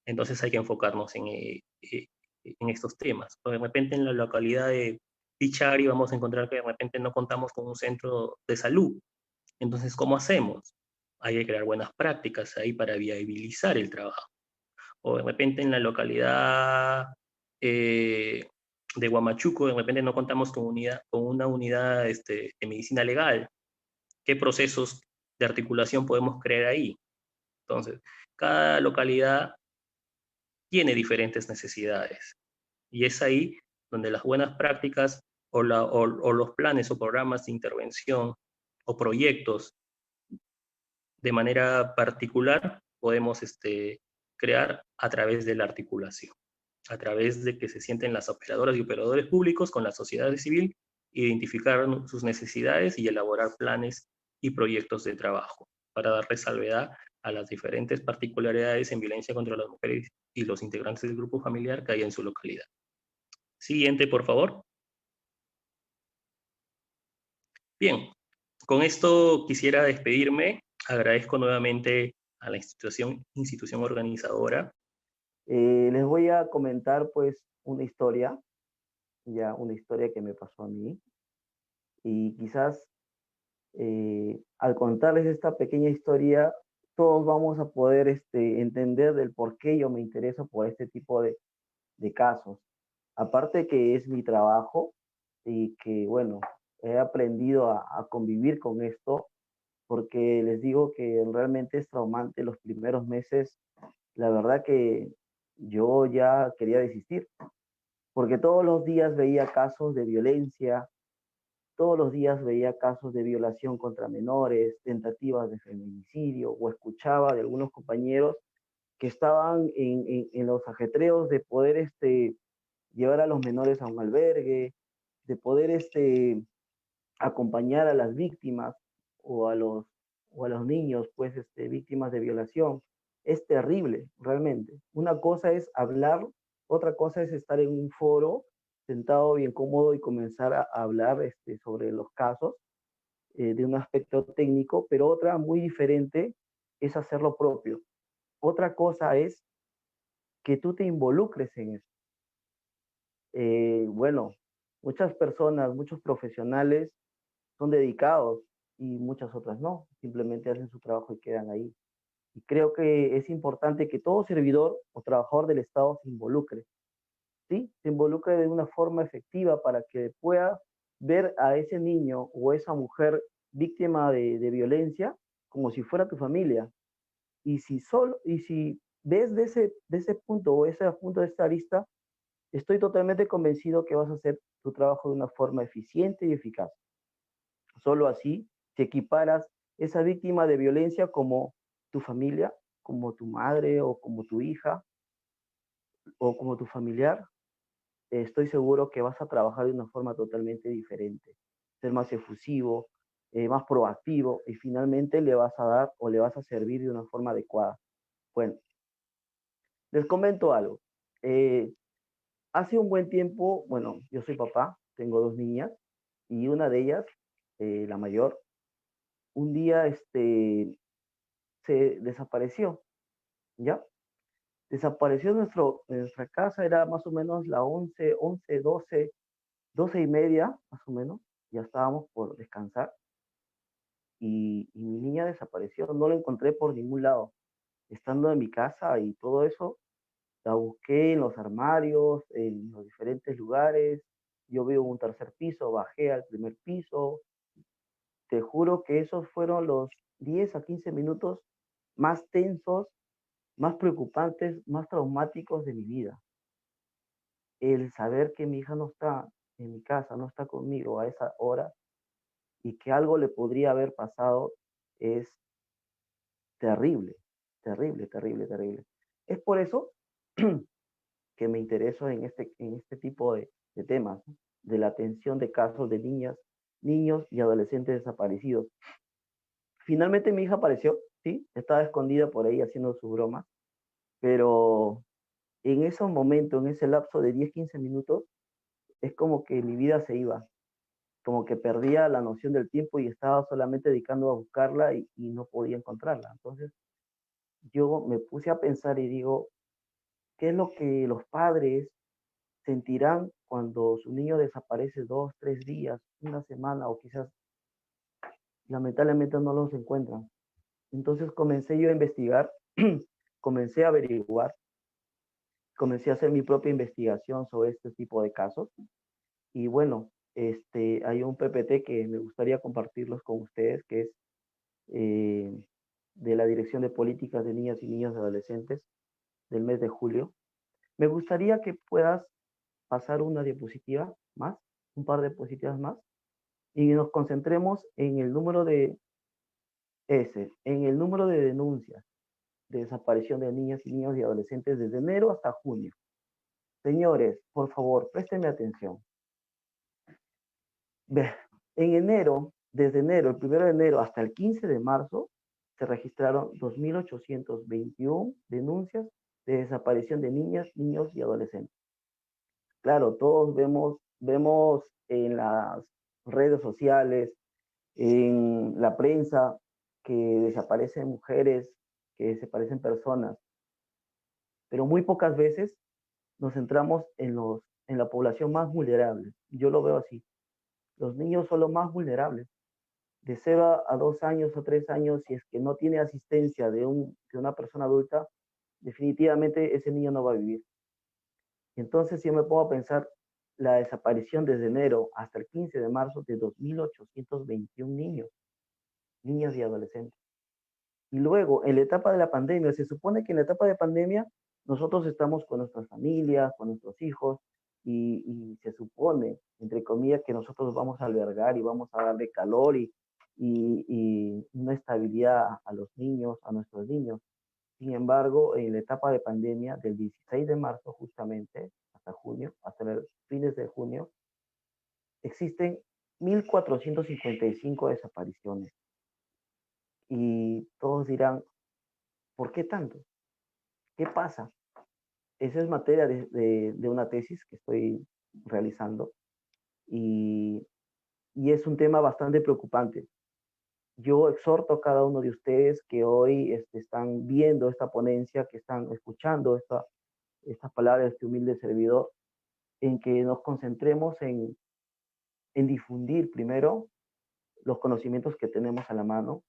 Entonces hay que enfocarnos en estos temas. O de repente en la localidad de Pichari vamos a encontrar que de repente no contamos con un centro de salud. Entonces, ¿cómo hacemos? Hay que crear buenas prácticas ahí para viabilizar el trabajo. O de repente en la localidad de Huamachuco, de repente no contamos con una unidad de medicina legal. ¿Qué procesos de articulación podemos crear ahí? Entonces, cada localidad tiene diferentes necesidades. Y es ahí donde las buenas prácticas o los planes o programas de intervención o proyectos de manera particular podemos crear a través de la articulación, a través de que se sienten las operadoras y operadores públicos con la sociedad civil, identificar sus necesidades y elaborar planes y proyectos de trabajo para darle salvedad a las diferentes particularidades en violencia contra las mujeres y los integrantes del grupo familiar que hay en su localidad. Siguiente, por favor. Bien, con esto quisiera despedirme. Agradezco nuevamente a la institución organizadora. Les voy a comentar pues una historia que me pasó a mí. Y quizás al contarles esta pequeña historia, todos vamos a poder entender del por qué yo me intereso por este tipo de casos. Aparte que es mi trabajo y que, bueno, he aprendido a convivir con esto, porque les digo que realmente es traumante los primeros meses. La verdad que yo ya quería desistir, porque todos los días veía casos de violencia, todos los días veía casos de violación contra menores, tentativas de feminicidio, o escuchaba de algunos compañeros que estaban en los ajetreos de poder llevar a los menores a un albergue, de poder acompañar a las víctimas o a los niños, pues, víctimas de violación. Es terrible, realmente. Una cosa es hablar, otra cosa es estar en un foro, sentado bien cómodo y comenzar a hablar sobre los casos de un aspecto técnico, pero otra muy diferente es hacer lo propio. Otra cosa es que tú te involucres en eso. Bueno, muchas personas, muchos profesionales son dedicados y muchas otras no, simplemente hacen su trabajo y quedan ahí. Y creo que es importante que todo servidor o trabajador del Estado se involucre, ¿sí? Se involucre de una forma efectiva para que pueda ver a ese niño o esa mujer víctima de violencia como si fuera tu familia. Y si ves de ese punto o ese punto de esta lista, estoy totalmente convencido que vas a hacer tu trabajo de una forma eficiente y eficaz. Solo así, si equiparas esa víctima de violencia como tu familia, como tu madre o como tu hija o como tu familiar, estoy seguro que vas a trabajar de una forma totalmente diferente, ser más efusivo, más proactivo y finalmente le vas a dar o le vas a servir de una forma adecuada. Bueno, les comento algo. Hace un buen tiempo, bueno, yo soy papá, tengo dos niñas y una de ellas, la mayor, un día se desapareció, ¿ya? Desapareció en nuestra casa, era más o menos la 12 y media, más o menos, ya estábamos por descansar y mi niña desapareció, no la encontré por ningún lado. Estando en mi casa y todo eso, la busqué en los armarios, en los diferentes lugares. Yo vivo en un tercer piso, bajé al primer piso. Te juro que esos fueron los 10 a 15 minutos más tensos, más preocupantes, más traumáticos de mi vida. El saber que mi hija no está en mi casa, no está conmigo a esa hora y que algo le podría haber pasado es terrible, terrible, terrible, terrible. Es por eso que me intereso en este tipo de temas, ¿no? De la atención de casos de niñas, niños y adolescentes desaparecidos. Finalmente mi hija apareció, ¿sí? Estaba escondida por ahí haciendo su broma, pero en esos momentos, en ese lapso de 10 15 minutos, es como que mi vida se iba, como que perdía la noción del tiempo y estaba solamente dedicando a buscarla y no podía encontrarla. Entonces yo me puse a pensar y digo, ¿qué es lo que los padres sentirán cuando su niño desaparece 2, 3 días, una semana o quizás lamentablemente no los encuentran? Entonces comencé yo a investigar, comencé a averiguar, comencé a hacer mi propia investigación sobre este tipo de casos y bueno, hay un PPT que me gustaría compartirlos con ustedes, que es eh, de la Dirección de Políticas de Niñas y Niños y Adolescentes del mes de julio. Me gustaría que puedas pasar una diapositiva más, un par de diapositivas más, y nos concentremos en el número en el número de denuncias de desaparición de niñas y niños y adolescentes desde enero hasta junio. Señores, por favor, préstenme atención. En enero, desde enero, el 1 de enero hasta el 15 de marzo, se registraron 2.821 denuncias de desaparición de niñas, niños y adolescentes. Claro, todos vemos en las redes sociales, en la prensa, que desaparecen mujeres, que desaparecen personas, pero muy pocas veces nos centramos en la población más vulnerable. Yo lo veo así. Los niños son los más vulnerables. De 0 a 2 años o 3 años, si es que no tiene asistencia de una persona adulta, definitivamente ese niño no va a vivir. Entonces, si yo me pongo a pensar, la desaparición desde enero hasta el 15 de marzo de 2.821 niños, niñas y adolescentes. Y luego, en la etapa de la pandemia, se supone que en la etapa de pandemia nosotros estamos con nuestras familias, con nuestros hijos, y se supone, entre comillas, que nosotros vamos a albergar y vamos a darle calor y una estabilidad a los niños, a nuestros niños. Sin embargo, en la etapa de pandemia, del 16 de marzo justamente hasta junio, hasta los fines de junio, existen 1.455 desapariciones. Y todos dirán, ¿por qué tanto? ¿Qué pasa? Esa es materia de una tesis que estoy realizando y es un tema bastante preocupante. yo exhorto a cada uno de ustedes que hoy están viendo esta ponencia, que están escuchando estas palabras de este humilde servidor, en que nos concentremos en difundir primero los conocimientos que tenemos a la mano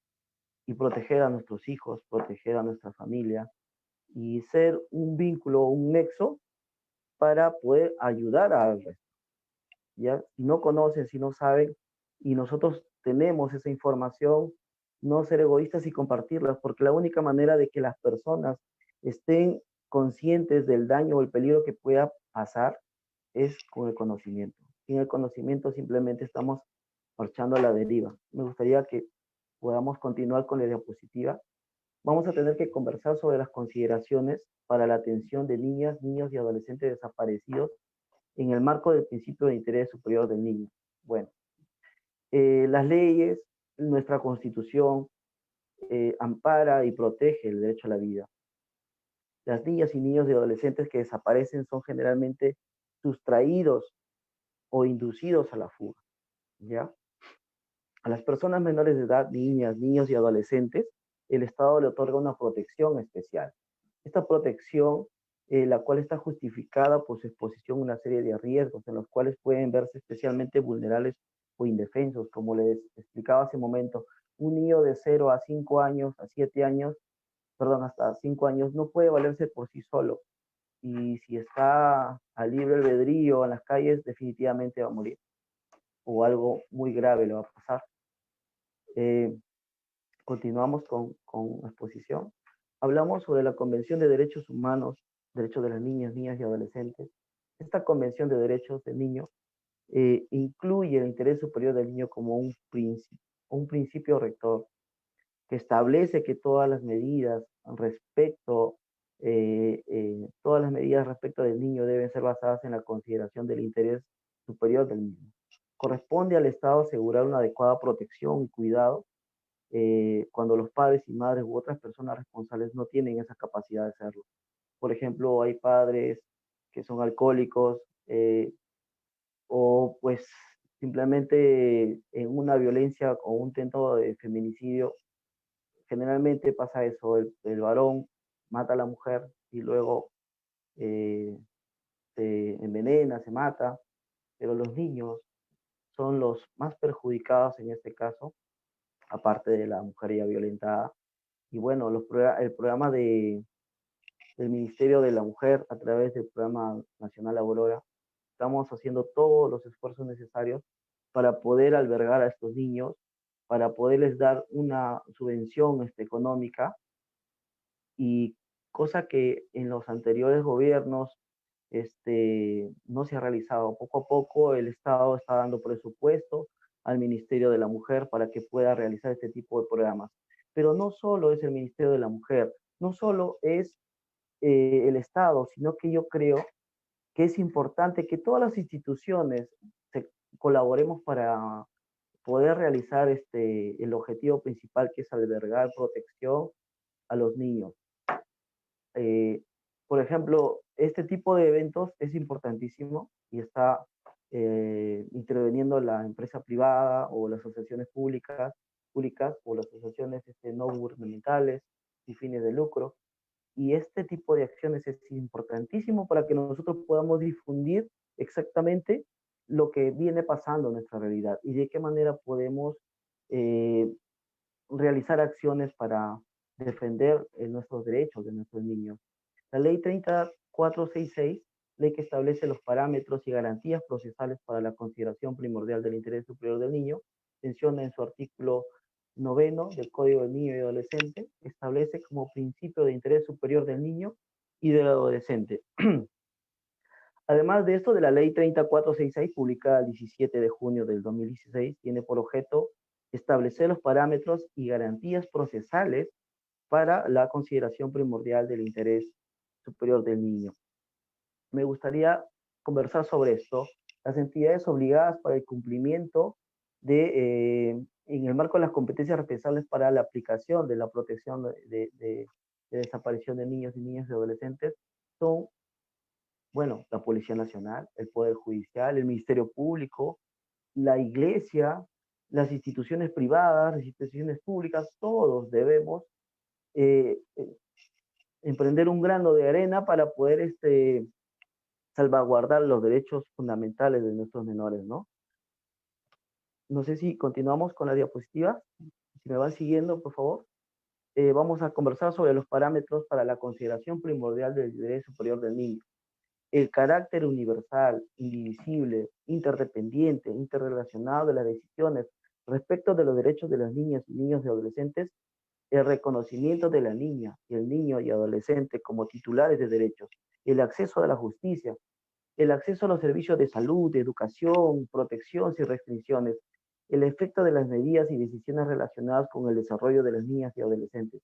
y proteger a nuestros hijos, proteger a nuestra familia y ser un vínculo, un nexo para poder ayudar al resto. ¿Ya? Si no conocen, si no saben, y nosotros tenemos esa información, no ser egoístas y compartirlas, porque la única manera de que las personas estén conscientes del daño o el peligro que pueda pasar es con el conocimiento. Sin el conocimiento simplemente estamos marchando a la deriva. Me gustaría que podamos continuar con la diapositiva. Vamos a tener que conversar sobre las consideraciones para la atención de niñas, niños y adolescentes desaparecidos en el marco del principio de interés superior del niño. Bueno, las leyes, nuestra Constitución ampara y protege el derecho a la vida. Las niñas y niños y adolescentes que desaparecen son generalmente sustraídos o inducidos a la fuga, ¿ya? A las personas menores de edad, niñas, niños y adolescentes, el Estado le otorga una protección especial. Esta protección, la cual está justificada por su exposición a una serie de riesgos en los cuales pueden verse especialmente vulnerables o indefensos, como les explicaba hace un momento. Un niño de 0 a 5 años, a 7 años, perdón, hasta 5 años, no puede valerse por sí solo. Y si está a libre albedrío en las calles, definitivamente va a morir. O algo muy grave le va a pasar. Continuamos con la exposición. Hablamos sobre la Convención de Derechos Humanos, Derechos de las Niñas, Niñas y Adolescentes. Esta Convención de Derechos del Niño incluye el interés superior del niño como un principio rector que establece que todas las medidas respecto del niño deben ser basadas en la consideración del interés superior del niño. Corresponde al Estado asegurar una adecuada protección y cuidado cuando los padres y madres u otras personas responsables no tienen esa capacidad de hacerlo. Por ejemplo, hay padres que son alcohólicos o pues simplemente en una violencia o un intento de feminicidio. Generalmente pasa eso, el varón mata a la mujer y luego se envenena, se mata, pero los niños son los más perjudicados en este caso, aparte de la mujer ya violentada. Y bueno, el programa del Ministerio de la Mujer a través del Programa Nacional Aurora, estamos haciendo todos los esfuerzos necesarios para poder albergar a estos niños, para poderles dar una subvención económica, y cosa que en los anteriores gobiernos no se ha realizado. Poco a poco el Estado está dando presupuesto al Ministerio de la Mujer para que pueda realizar este tipo de programas. Pero no solo es el Ministerio de la Mujer, no solo es el Estado, sino que yo creo que es importante que todas las instituciones colaboremos para poder realizar el objetivo principal, que es albergar protección a los niños. Por ejemplo, este tipo de eventos es importantísimo y está interviniendo la empresa privada o las asociaciones públicas o las asociaciones no gubernamentales y fines de lucro. Y este tipo de acciones es importantísimo para que nosotros podamos difundir exactamente lo que viene pasando en nuestra realidad y de qué manera podemos realizar acciones para defender nuestros derechos de nuestros niños. La ley 3466, ley que establece los parámetros y garantías procesales para la consideración primordial del interés superior del niño, menciona en su artículo 9 del Código del Niño y Adolescente, establece como principio de interés superior del niño y del adolescente. Además de esto, de la ley 3466, publicada el 17 de junio del 2016, tiene por objeto establecer los parámetros y garantías procesales para la consideración primordial del interés superior del niño. Me gustaría conversar sobre esto. Las entidades obligadas para el cumplimiento en el marco de las competencias responsables para la aplicación de la protección de desaparición de niños y niñas y adolescentes son, bueno, la Policía Nacional, el Poder Judicial, el Ministerio Público, la Iglesia, las instituciones privadas, las instituciones públicas, todos debemos emprender un grano de arena para poder salvaguardar los derechos fundamentales de nuestros menores, ¿no? No sé si continuamos con la diapositiva. Si me van siguiendo, por favor. Vamos a conversar sobre los parámetros para la consideración primordial del interés superior del niño. El carácter universal, indivisible, interdependiente, interrelacionado de las decisiones respecto de los derechos de las niñas y niños y adolescentes, el reconocimiento de la niña y el niño y adolescente como titulares de derechos, el acceso a la justicia, el acceso a los servicios de salud, de educación, protección sin restricciones, el efecto de las medidas y decisiones relacionadas con el desarrollo de las niñas y adolescentes.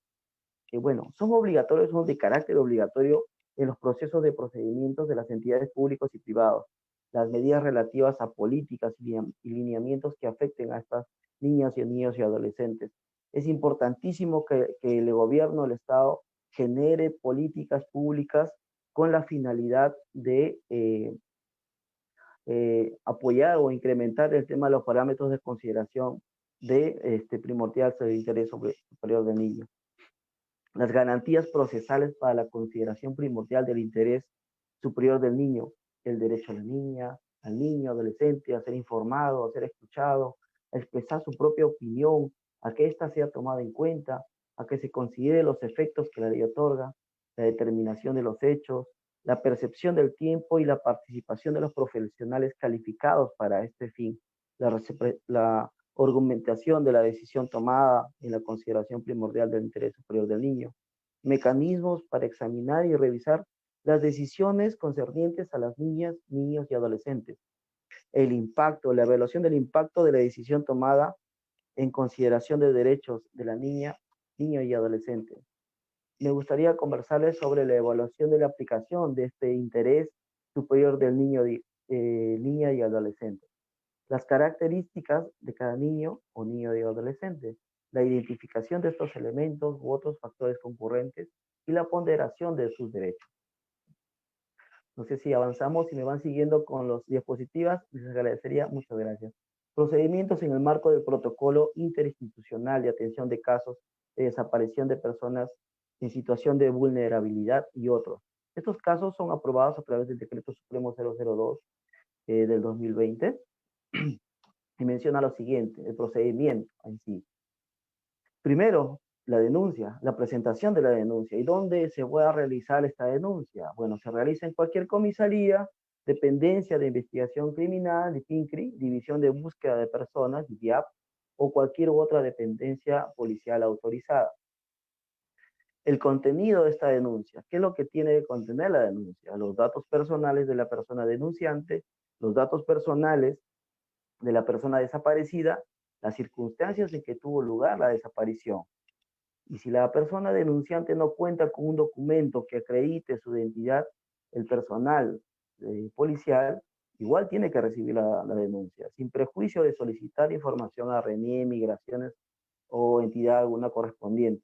Que bueno, son obligatorios, son de carácter obligatorio en los procesos de procedimientos de las entidades públicas y privadas, las medidas relativas a políticas y lineamientos que afecten a estas niñas y niños y adolescentes. Es importantísimo que el gobierno, el Estado, genere políticas públicas con la finalidad de apoyar o incrementar el tema de los parámetros de consideración de primordial de interés superior del niño. Las garantías procesales para la consideración primordial del interés superior del niño, el derecho a la niña, al niño, adolescente, a ser informado, a ser escuchado, a expresar su propia opinión, a que ésta sea tomada en cuenta, a que se considere los efectos que la ley otorga, la determinación de los hechos, la percepción del tiempo y la participación de los profesionales calificados para este fin, la argumentación de la decisión tomada en la consideración primordial del interés superior del niño, mecanismos para examinar y revisar las decisiones concernientes a las niñas, niños y adolescentes, el impacto, la evaluación del impacto de la decisión tomada en consideración de derechos de la niña, niño y adolescente. Me gustaría conversarles sobre la evaluación de la aplicación de este interés superior del niño, niña y adolescente. Las características de cada niño o niño y adolescente, la identificación de estos elementos u otros factores concurrentes y la ponderación de sus derechos. No sé si avanzamos, si me van siguiendo con las diapositivas, les agradecería, muchas gracias. Procedimientos en el marco del protocolo interinstitucional de atención de casos de desaparición de personas en situación de vulnerabilidad y otros. Estos casos son aprobados a través del Decreto Supremo 002 del 2020 y menciona lo siguiente, el procedimiento en sí. Primero, la denuncia, la presentación de la denuncia. ¿Y dónde se va a realizar esta denuncia? Bueno, se realiza en cualquier comisaría, dependencia de investigación criminal, DIPINCRI, División de Búsqueda de Personas, DIAP, o cualquier otra dependencia policial autorizada. El contenido de esta denuncia, ¿qué es lo que tiene que contener la denuncia? Los datos personales de la persona denunciante, los datos personales de la persona desaparecida, las circunstancias en que tuvo lugar la desaparición. Y si la persona denunciante no cuenta con un documento que acredite su identidad, el personal policial igual tiene que recibir la denuncia, sin prejuicio de solicitar información a RENIE, Migraciones o entidad alguna correspondiente.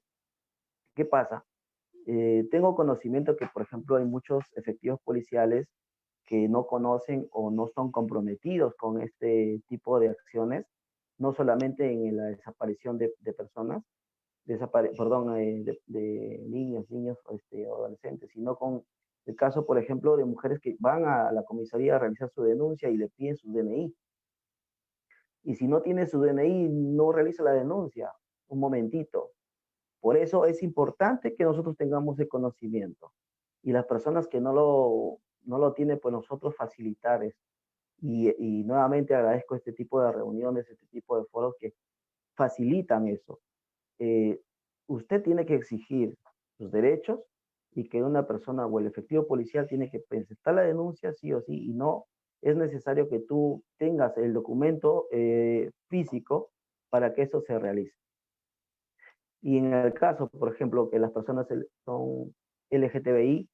¿Qué pasa? Tengo conocimiento que, por ejemplo, hay muchos efectivos policiales que no conocen o no son comprometidos con este tipo de acciones, no solamente en la desaparición de personas, de niños, adolescentes, sino con el caso, por ejemplo, de mujeres que van a la comisaría a realizar su denuncia y le piden su DNI. Y si no tiene su DNI, no realiza la denuncia. Un momentito. Por eso es importante que nosotros tengamos ese conocimiento. Y las personas que no lo tienen, pues nosotros facilitar eso. Y nuevamente agradezco este tipo de reuniones, este tipo de foros que facilitan eso. Usted tiene que exigir sus derechos y que una persona o el efectivo policial tiene que presentar la denuncia sí o sí, y no es necesario que tú tengas el documento físico para que eso se realice. Y en el caso, por ejemplo, que las personas son LGTBI,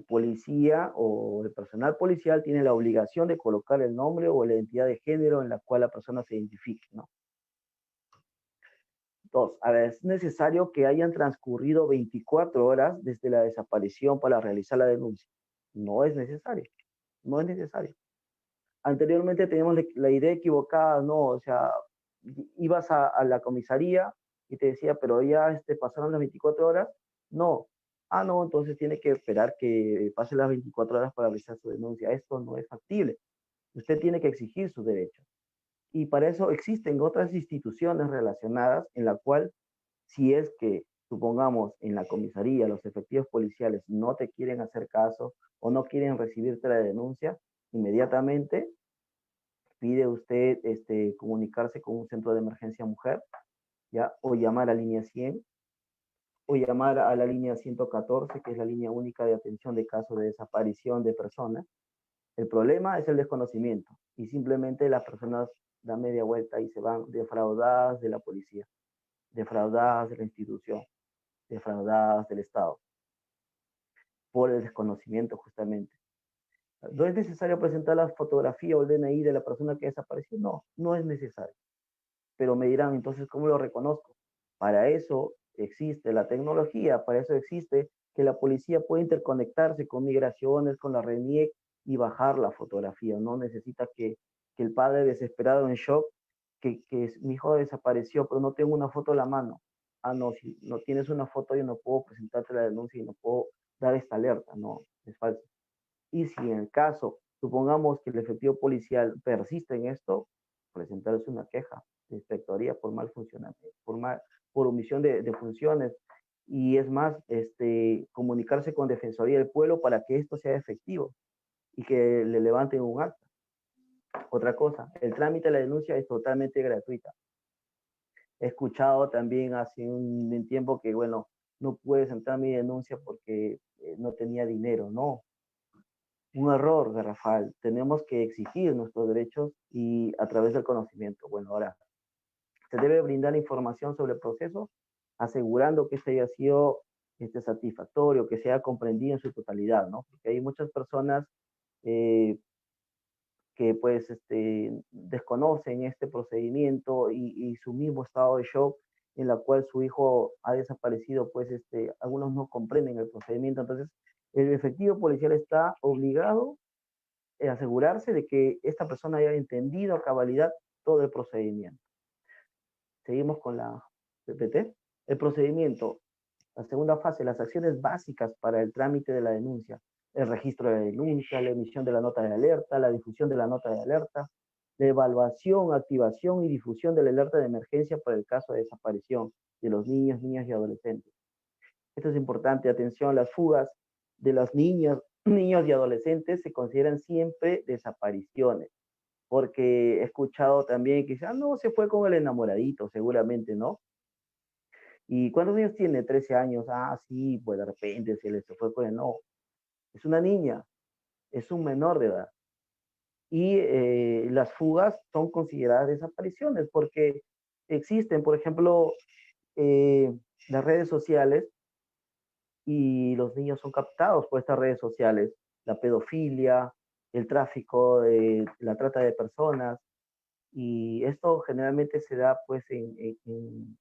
policía o el personal policial tiene la obligación de colocar el nombre o la identidad de género en la cual la persona se identifique, ¿no? Dos, a ver, es necesario que hayan transcurrido 24 horas desde la desaparición para realizar la denuncia. No es necesario, no es necesario. Anteriormente teníamos la idea equivocada, no, o sea, ibas a la comisaría y te decía, pero ya pasaron las 24 horas. No. Ah, no, entonces tiene que esperar que pasen las 24 horas para realizar su denuncia. Esto no es factible. Usted tiene que exigir sus derechos. Y para eso existen otras instituciones relacionadas en la cual, si es que, supongamos, en la comisaría los efectivos policiales no te quieren hacer caso o no quieren recibirte la denuncia, inmediatamente pide usted comunicarse con un centro de emergencia mujer, ¿ya? O llamar a línea 100, o llamar a la línea 114, que es la línea única de atención de casos de desaparición de personas. El problema es el desconocimiento y simplemente las personas dan media vuelta y se van defraudadas de la policía, defraudadas de la institución, defraudadas del Estado, por el desconocimiento justamente. ¿No es necesario presentar la fotografía o el DNI de la persona que desapareció? No, no es necesario. Pero me dirán, entonces, ¿cómo lo reconozco? Para eso existe la tecnología, para eso existe que la policía puede interconectarse con migraciones, con la RENIEC y bajar la fotografía. No necesita que el padre desesperado en shock, que mi hijo desapareció, pero no tengo una foto a la mano. Ah, no, si no tienes una foto, yo no puedo presentarte la denuncia y no puedo dar esta alerta. No, es falso. Y si en el caso, supongamos que el efectivo policial persiste en esto, presentarse una queja de inspectoría por mal funcionamiento, por omisión de funciones, y es más, comunicarse con Defensoría del Pueblo para que esto sea efectivo y que le levanten un acta. Otra cosa, el trámite de la denuncia es totalmente gratuita. He escuchado también hace un tiempo que, bueno, no puedes entrar mi denuncia porque no tenía dinero. No, un error garrafal. Tenemos que exigir nuestros derechos y a través del conocimiento. Bueno, ahora, se debe brindar información sobre el proceso, asegurando que este haya sido satisfactorio, que sea comprendido en su totalidad, ¿no? Porque hay muchas personas que pues desconocen este procedimiento y su mismo estado de shock en la cual su hijo ha desaparecido, pues algunos no comprenden el procedimiento. Entonces, el efectivo policial está obligado a asegurarse de que esta persona haya entendido a cabalidad todo el procedimiento. Seguimos con la PPT. El procedimiento, la segunda fase, las acciones básicas para el trámite de la denuncia. El registro de la denuncia, la emisión de la nota de alerta, la difusión de la nota de alerta, la evaluación, activación y difusión de la alerta de emergencia para el caso de desaparición de los niños, niñas y adolescentes. Esto es importante, atención, las fugas de los niños y adolescentes se consideran siempre desapariciones, porque he escuchado también que dicen, no, se fue con el enamoradito, seguramente, ¿no? ¿Y cuántos años tiene? 13 años. Ah, sí, pues de repente se fue con él. No, es una niña, es un menor de edad. Y las fugas son consideradas desapariciones porque existen, por ejemplo, las redes sociales y los niños son captados por estas redes sociales. La pedofilia, el tráfico, la trata de personas. Y esto generalmente se da pues en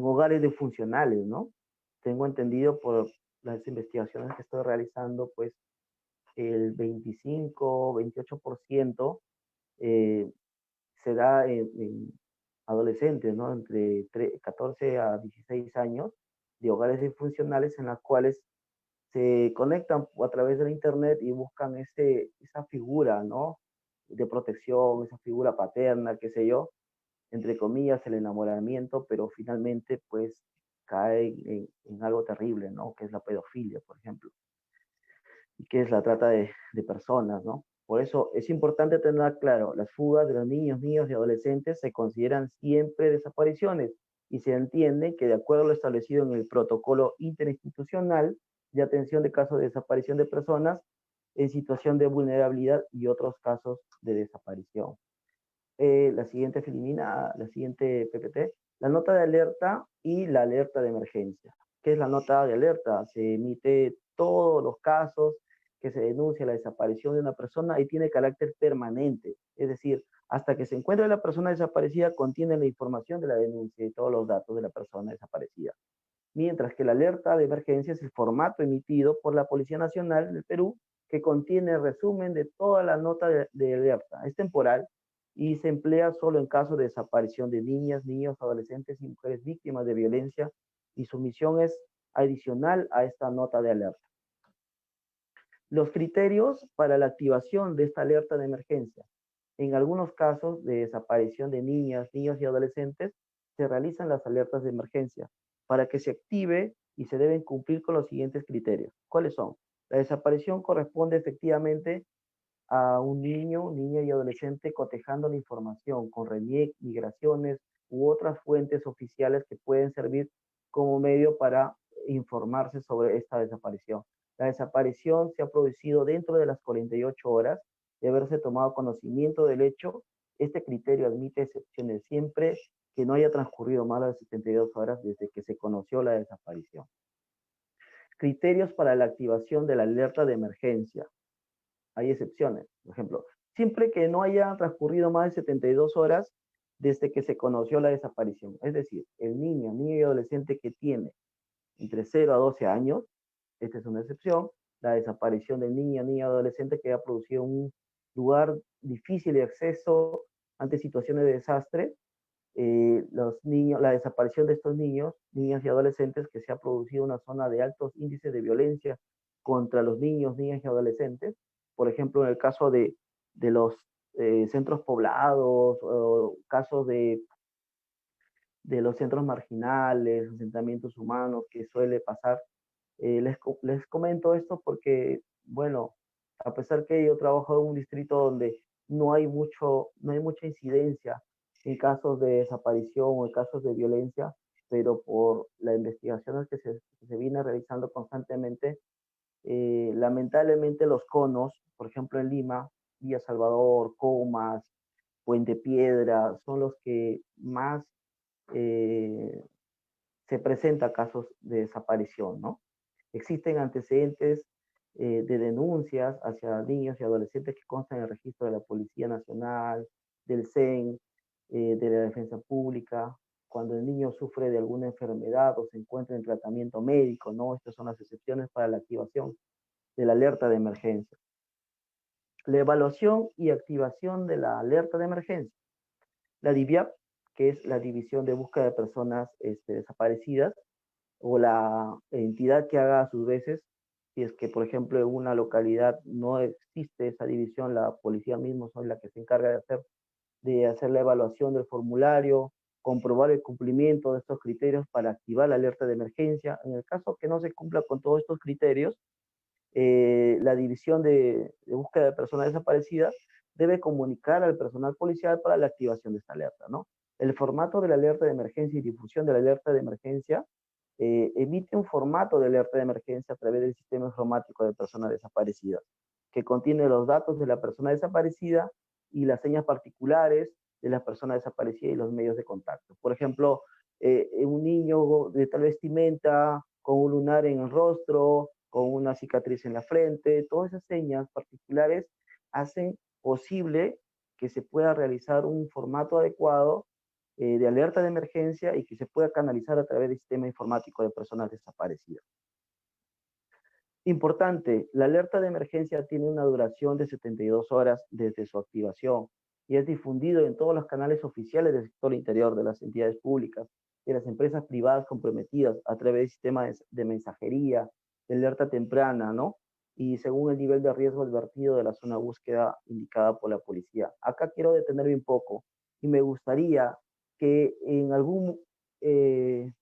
hogares disfuncionales, ¿no? Tengo entendido por las investigaciones que estoy realizando, pues el 25-28% se da en adolescentes, ¿no? Entre 14 a 16 años, de hogares disfuncionales en las cuales se conectan a través de la internet y buscan esa figura, ¿no? De protección, esa figura paterna, qué sé yo, entre comillas, el enamoramiento, pero finalmente pues cae en algo terrible, ¿no? Que es la pedofilia, por ejemplo, y que es la trata de personas, ¿no? Por eso es importante tener claro, las fugas de los niños, niñas y adolescentes se consideran siempre desapariciones y se entiende que de acuerdo a lo establecido en el protocolo interinstitucional de atención de casos de desaparición de personas en situación de vulnerabilidad y otros casos de desaparición. La siguiente Filimina, la siguiente PPT, la nota de alerta y la alerta de emergencia. ¿Qué es la nota de alerta? Se emite todos los casos que se denuncia la desaparición de una persona y tiene carácter permanente, es decir, hasta que se encuentre la persona desaparecida contiene la información de la denuncia y todos los datos de la persona desaparecida. Mientras que la alerta de emergencia es el formato emitido por la Policía Nacional del Perú que contiene el resumen de toda la nota de alerta. Es temporal y se emplea solo en caso de desaparición de niñas, niños, adolescentes y mujeres víctimas de violencia, y su misión es adicional a esta nota de alerta. Los criterios para la activación de esta alerta de emergencia. En algunos casos de desaparición de niñas, niños y adolescentes, se realizan las alertas de emergencia para que se active y se deben cumplir con los siguientes criterios. ¿Cuáles son? La desaparición corresponde efectivamente a un niño, niña y adolescente cotejando la información con RENIEC, migraciones u otras fuentes oficiales que pueden servir como medio para informarse sobre esta desaparición. La desaparición se ha producido dentro de las 48 horas de haberse tomado conocimiento del hecho. Este criterio admite excepciones siempre que no haya transcurrido más de 72 horas desde que se conoció la desaparición. Criterios para la activación de la alerta de emergencia. Hay excepciones. Por ejemplo, siempre que no haya transcurrido más de 72 horas desde que se conoció la desaparición. Es decir, el niño y adolescente que tiene entre 0 a 12 años, esta es una excepción, la desaparición del niño y adolescente que ha producido un lugar difícil de acceso ante situaciones de desastre, la desaparición de estos niños, niñas y adolescentes que se ha producido una zona de altos índices de violencia contra los niños, niñas y adolescentes, por ejemplo, en el caso de los centros poblados, o casos de los centros marginales, asentamientos humanos que suele pasar. Les comento esto porque, bueno, a pesar que yo trabajo en un distrito donde no hay mucha incidencia en casos de desaparición o en casos de violencia, pero por las investigaciones que se viene realizando constantemente, lamentablemente los conos, por ejemplo en Lima, Villa Salvador, Comas, Puente Piedra, son los que más se presenta casos de desaparición, ¿no? Existen antecedentes de denuncias hacia niños y adolescentes que constan en el registro de la Policía Nacional, del CEN, de la Defensa Pública, cuando el niño sufre de alguna enfermedad o se encuentra en tratamiento médico, ¿no? Estas son las excepciones para la activación de la alerta de emergencia. La evaluación y activación de la alerta de emergencia. La DIVIAP, que es la División de Búsqueda de Personas Desaparecidas, o la entidad que haga a sus veces, si es que, por ejemplo, en una localidad no existe esa división, la policía misma son la que se encarga de hacer la evaluación del formulario, comprobar el cumplimiento de estos criterios para activar la alerta de emergencia. En el caso que no se cumpla con todos estos criterios, la División de Búsqueda de Personas Desaparecidas debe comunicar al personal policial para la activación de esta alerta, ¿no? El formato de la alerta de emergencia y difusión de la alerta de emergencia emite un formato de alerta de emergencia a través del sistema informático de personas desaparecidas, que contiene los datos de la persona desaparecida y las señas particulares de la persona desaparecida y los medios de contacto. Por ejemplo, un niño de tal vestimenta, con un lunar en el rostro, con una cicatriz en la frente, todas esas señas particulares hacen posible que se pueda realizar un formato adecuado de alerta de emergencia y que se pueda canalizar a través del sistema informático de personas desaparecidas. Importante, la alerta de emergencia tiene una duración de 72 horas desde su activación y es difundido en todos los canales oficiales del sector interior, de las entidades públicas, de las empresas privadas comprometidas a través del sistema de mensajería, de alerta temprana, ¿no? Y según el nivel de riesgo advertido de la zona de búsqueda indicada por la policía. Acá quiero detenerme un poco y me gustaría que en algún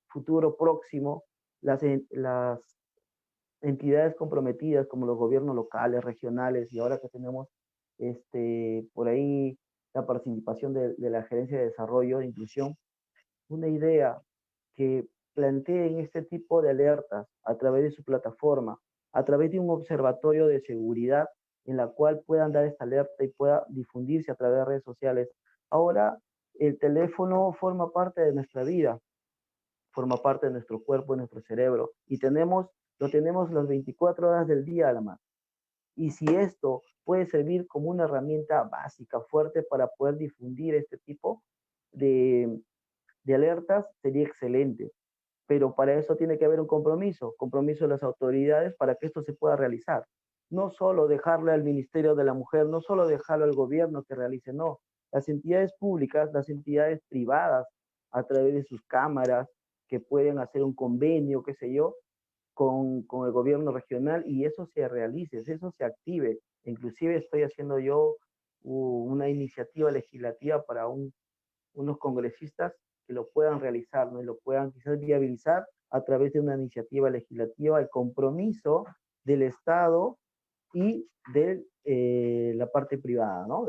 futuro próximo las entidades comprometidas como los gobiernos locales, regionales, y ahora que tenemos por ahí la participación de la Gerencia de Desarrollo e Inclusión, una idea que planteen este tipo de alertas a través de su plataforma, a través de un observatorio de seguridad en la cual puedan dar esta alerta y pueda difundirse a través de redes sociales. Ahora el teléfono forma parte de nuestra vida, forma parte de nuestro cuerpo, de nuestro cerebro, y lo tenemos las 24 horas del día a la mano. Y si esto puede servir como una herramienta básica, fuerte, para poder difundir este tipo de alertas, sería excelente. Pero para eso tiene que haber un compromiso de las autoridades para que esto se pueda realizar. No solo dejarle al Ministerio de la Mujer, no solo dejarlo al gobierno que realice, no. las entidades públicas, las entidades privadas, a través de sus cámaras, que pueden hacer un convenio, qué sé yo, con el gobierno regional y eso se realice, eso se active. Inclusive estoy haciendo yo una iniciativa legislativa para unos congresistas que lo puedan realizar, ¿no? Y lo puedan quizás viabilizar a través de una iniciativa legislativa, el compromiso del Estado y de la parte privada, ¿no?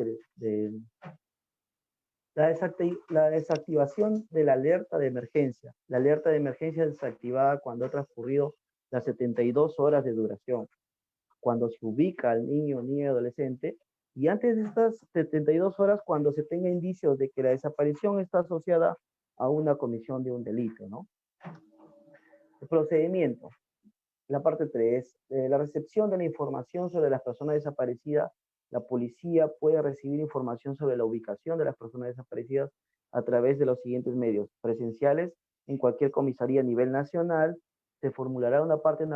La desactivación de la alerta de emergencia. La alerta de emergencia es desactivada cuando ha transcurrido las 72 horas de duración, cuando se ubica al niño, niña y adolescente, y antes de estas 72 horas cuando se tenga indicios de que la desaparición está asociada a una comisión de un delito, ¿no? El procedimiento. La parte 3, la recepción de la información sobre las personas desaparecidas. La policía puede recibir información sobre la ubicación de las personas desaparecidas a través de los siguientes medios. Presenciales, en cualquier comisaría a nivel nacional, se formulará una parte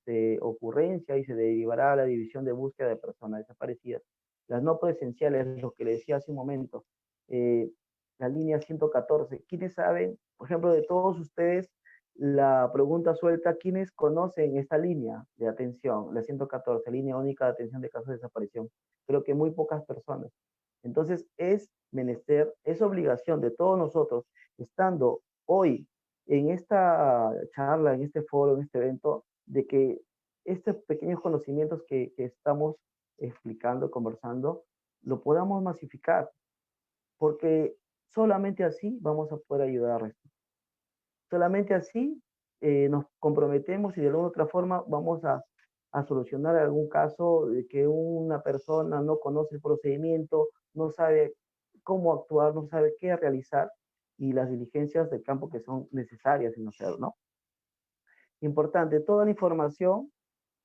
de ocurrencia y se derivará a la división de búsqueda de personas desaparecidas. Las no presenciales, lo que le decía hace un momento, la línea 114. ¿Quiénes saben, por ejemplo, de todos ustedes, la pregunta suelta, ¿quiénes conocen esta línea de atención, la 114, línea única de atención de casos de desaparición? Creo que muy pocas personas. Entonces, es menester, es obligación de todos nosotros, estando hoy en esta charla, en este foro, en este evento, de que estos pequeños conocimientos que estamos explicando, conversando, lo podamos masificar, porque solamente así vamos a poder ayudar al resto. Solamente así nos comprometemos y de alguna otra forma vamos a solucionar algún caso de que una persona no conoce el procedimiento, no sabe cómo actuar, no sabe qué realizar y las diligencias del campo que son necesarias en hacerlo, ¿no? Importante, toda la información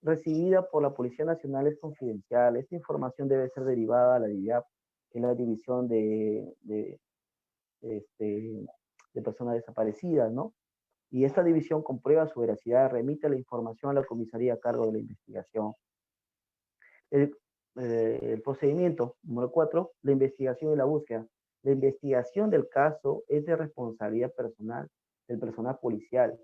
recibida por la Policía Nacional es confidencial. Esta información debe ser derivada a la DIVIAP, que es la División de personas desaparecidas, ¿no? Y esta división comprueba su veracidad, remite la información a la comisaría a cargo de la investigación. El procedimiento número 4, la investigación y la búsqueda. La investigación del caso es de responsabilidad personal del personal policial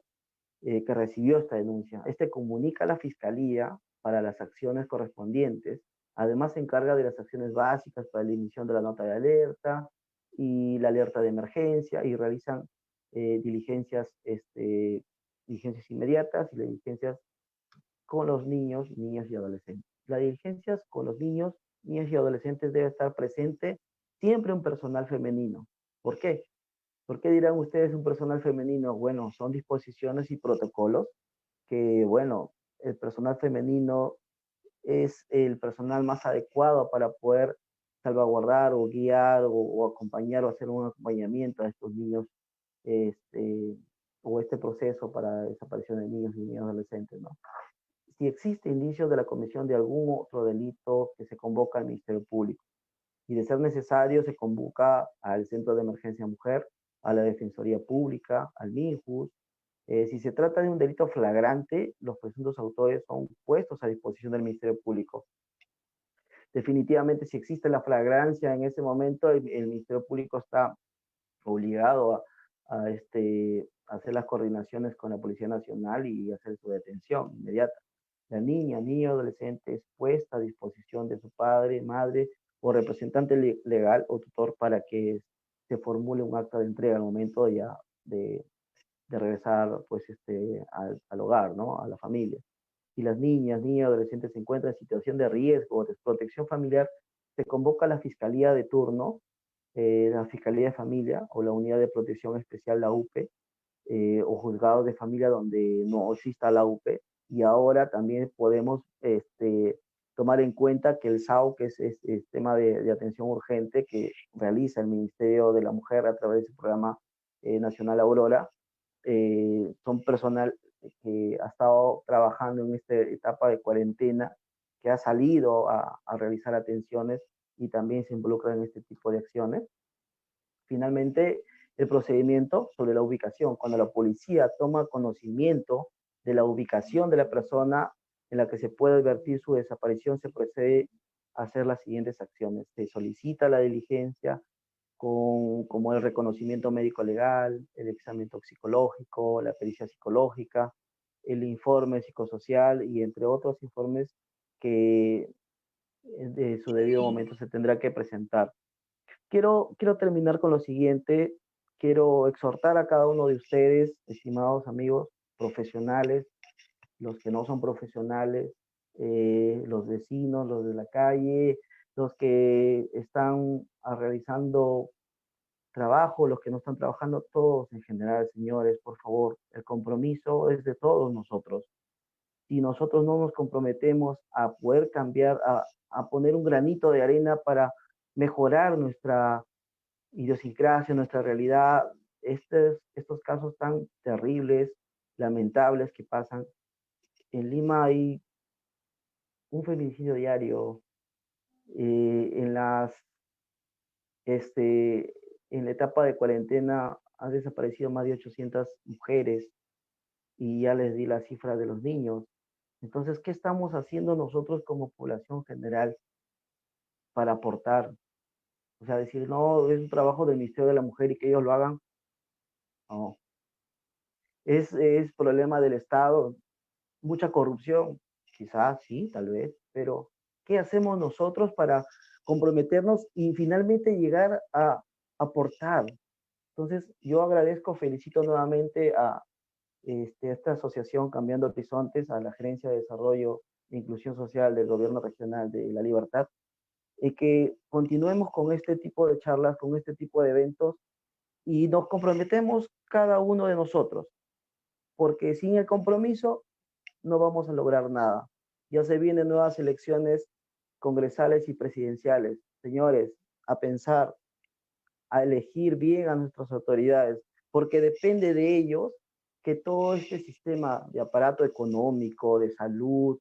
que recibió esta denuncia. Este comunica a la fiscalía para las acciones correspondientes. Además se encarga de las acciones básicas para la emisión de la nota de alerta y la alerta de emergencia y realizan diligencias inmediatas y diligencias con los niños, niñas y adolescentes. Las diligencias con los niños, niñas y adolescentes debe estar presente siempre un personal femenino. ¿Por qué? ¿Por qué dirán ustedes un personal femenino? Bueno, son disposiciones y protocolos que, bueno, el personal femenino es el personal más adecuado para poder salvaguardar o guiar o acompañar o hacer un acompañamiento a estos niños o este proceso para desaparición de niños y niñas adolescentes, ¿no? Si existe indicios de la comisión de algún otro delito, que se convoca al Ministerio Público. Y de ser necesario, se convoca al Centro de Emergencia Mujer, a la Defensoría Pública, al MINJUS. Si se trata de un delito flagrante, los presuntos autores son puestos a disposición del Ministerio Público. Definitivamente, si existe la flagrancia en ese momento, el Ministerio Público está obligado a hacer las coordinaciones con la Policía Nacional y hacer su detención inmediata. La niña, niño, adolescente es puesta a disposición de su padre, madre o representante legal o tutor para que se formule un acta de entrega al momento ya de regresar pues, al hogar, ¿no? A la familia. Si las niñas, niños, adolescentes se encuentran en situación de riesgo o desprotección familiar, se convoca a la Fiscalía de turno, la Fiscalía de Familia o la Unidad de Protección Especial, la UPE, o juzgados de familia donde no exista la UPE. Y ahora también podemos tomar en cuenta que el SAU, que es el sistema de atención urgente que realiza el Ministerio de la Mujer a través de su programa nacional Aurora, son personal que ha estado trabajando en esta etapa de cuarentena, que ha salido a realizar atenciones y también se involucra en este tipo de acciones. Finalmente, el procedimiento sobre la ubicación. Cuando la policía toma conocimiento de la ubicación de la persona en la que se puede advertir su desaparición, se procede a hacer las siguientes acciones. Se solicita la diligencia, como el reconocimiento médico legal, el examen toxicológico, la pericia psicológica, el informe psicosocial y entre otros informes que de su debido momento se tendrá que presentar. Quiero terminar con lo siguiente. Quiero exhortar a cada uno de ustedes, estimados amigos profesionales, los que no son profesionales, los vecinos, los de la calle, los que están realizando trabajo, los que no están trabajando, todos en general, señores, por favor, el compromiso es de todos nosotros. Si nosotros no nos comprometemos a poder cambiar, a poner un granito de arena para mejorar nuestra idiosincrasia, nuestra realidad, estos casos tan terribles, lamentables que pasan. En Lima hay un feminicidio diario. En la etapa de cuarentena han desaparecido más de 800 mujeres y ya les di la cifra de los niños. Entonces, ¿qué estamos haciendo nosotros como población general para aportar? O sea, decir, no, es un trabajo del Ministerio de la Mujer y que ellos lo hagan. No. Es problema del Estado. Mucha corrupción, quizás sí, tal vez, pero ¿qué hacemos nosotros para comprometernos y finalmente llegar a aportar? Entonces, yo agradezco, felicito nuevamente a esta asociación Cambiando Horizontes, a la Gerencia de Desarrollo e Inclusión Social del Gobierno Regional de La Libertad, y que continuemos con este tipo de charlas, con este tipo de eventos, y nos comprometemos cada uno de nosotros, porque sin el compromiso no vamos a lograr nada. Ya se vienen nuevas elecciones congresales y presidenciales. Señores, a pensar, a elegir bien a nuestras autoridades, porque depende de ellos que todo este sistema de aparato económico, de salud,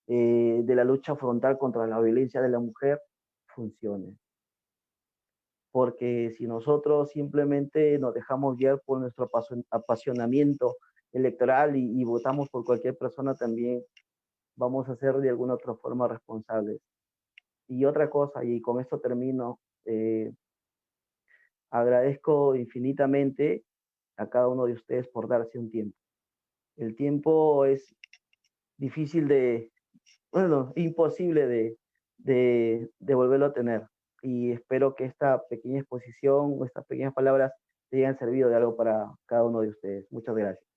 de la lucha frontal contra la violencia de la mujer, funcione. Porque si nosotros simplemente nos dejamos guiar por nuestro apasionamiento electoral y votamos por cualquier persona, también vamos a ser de alguna otra forma responsables. Y otra cosa, y con esto termino, agradezco infinitamente a cada uno de ustedes por darse un tiempo. El tiempo es difícil imposible de volverlo a tener. Y espero que esta pequeña exposición, estas pequeñas palabras, te hayan servido de algo para cada uno de ustedes. Muchas gracias.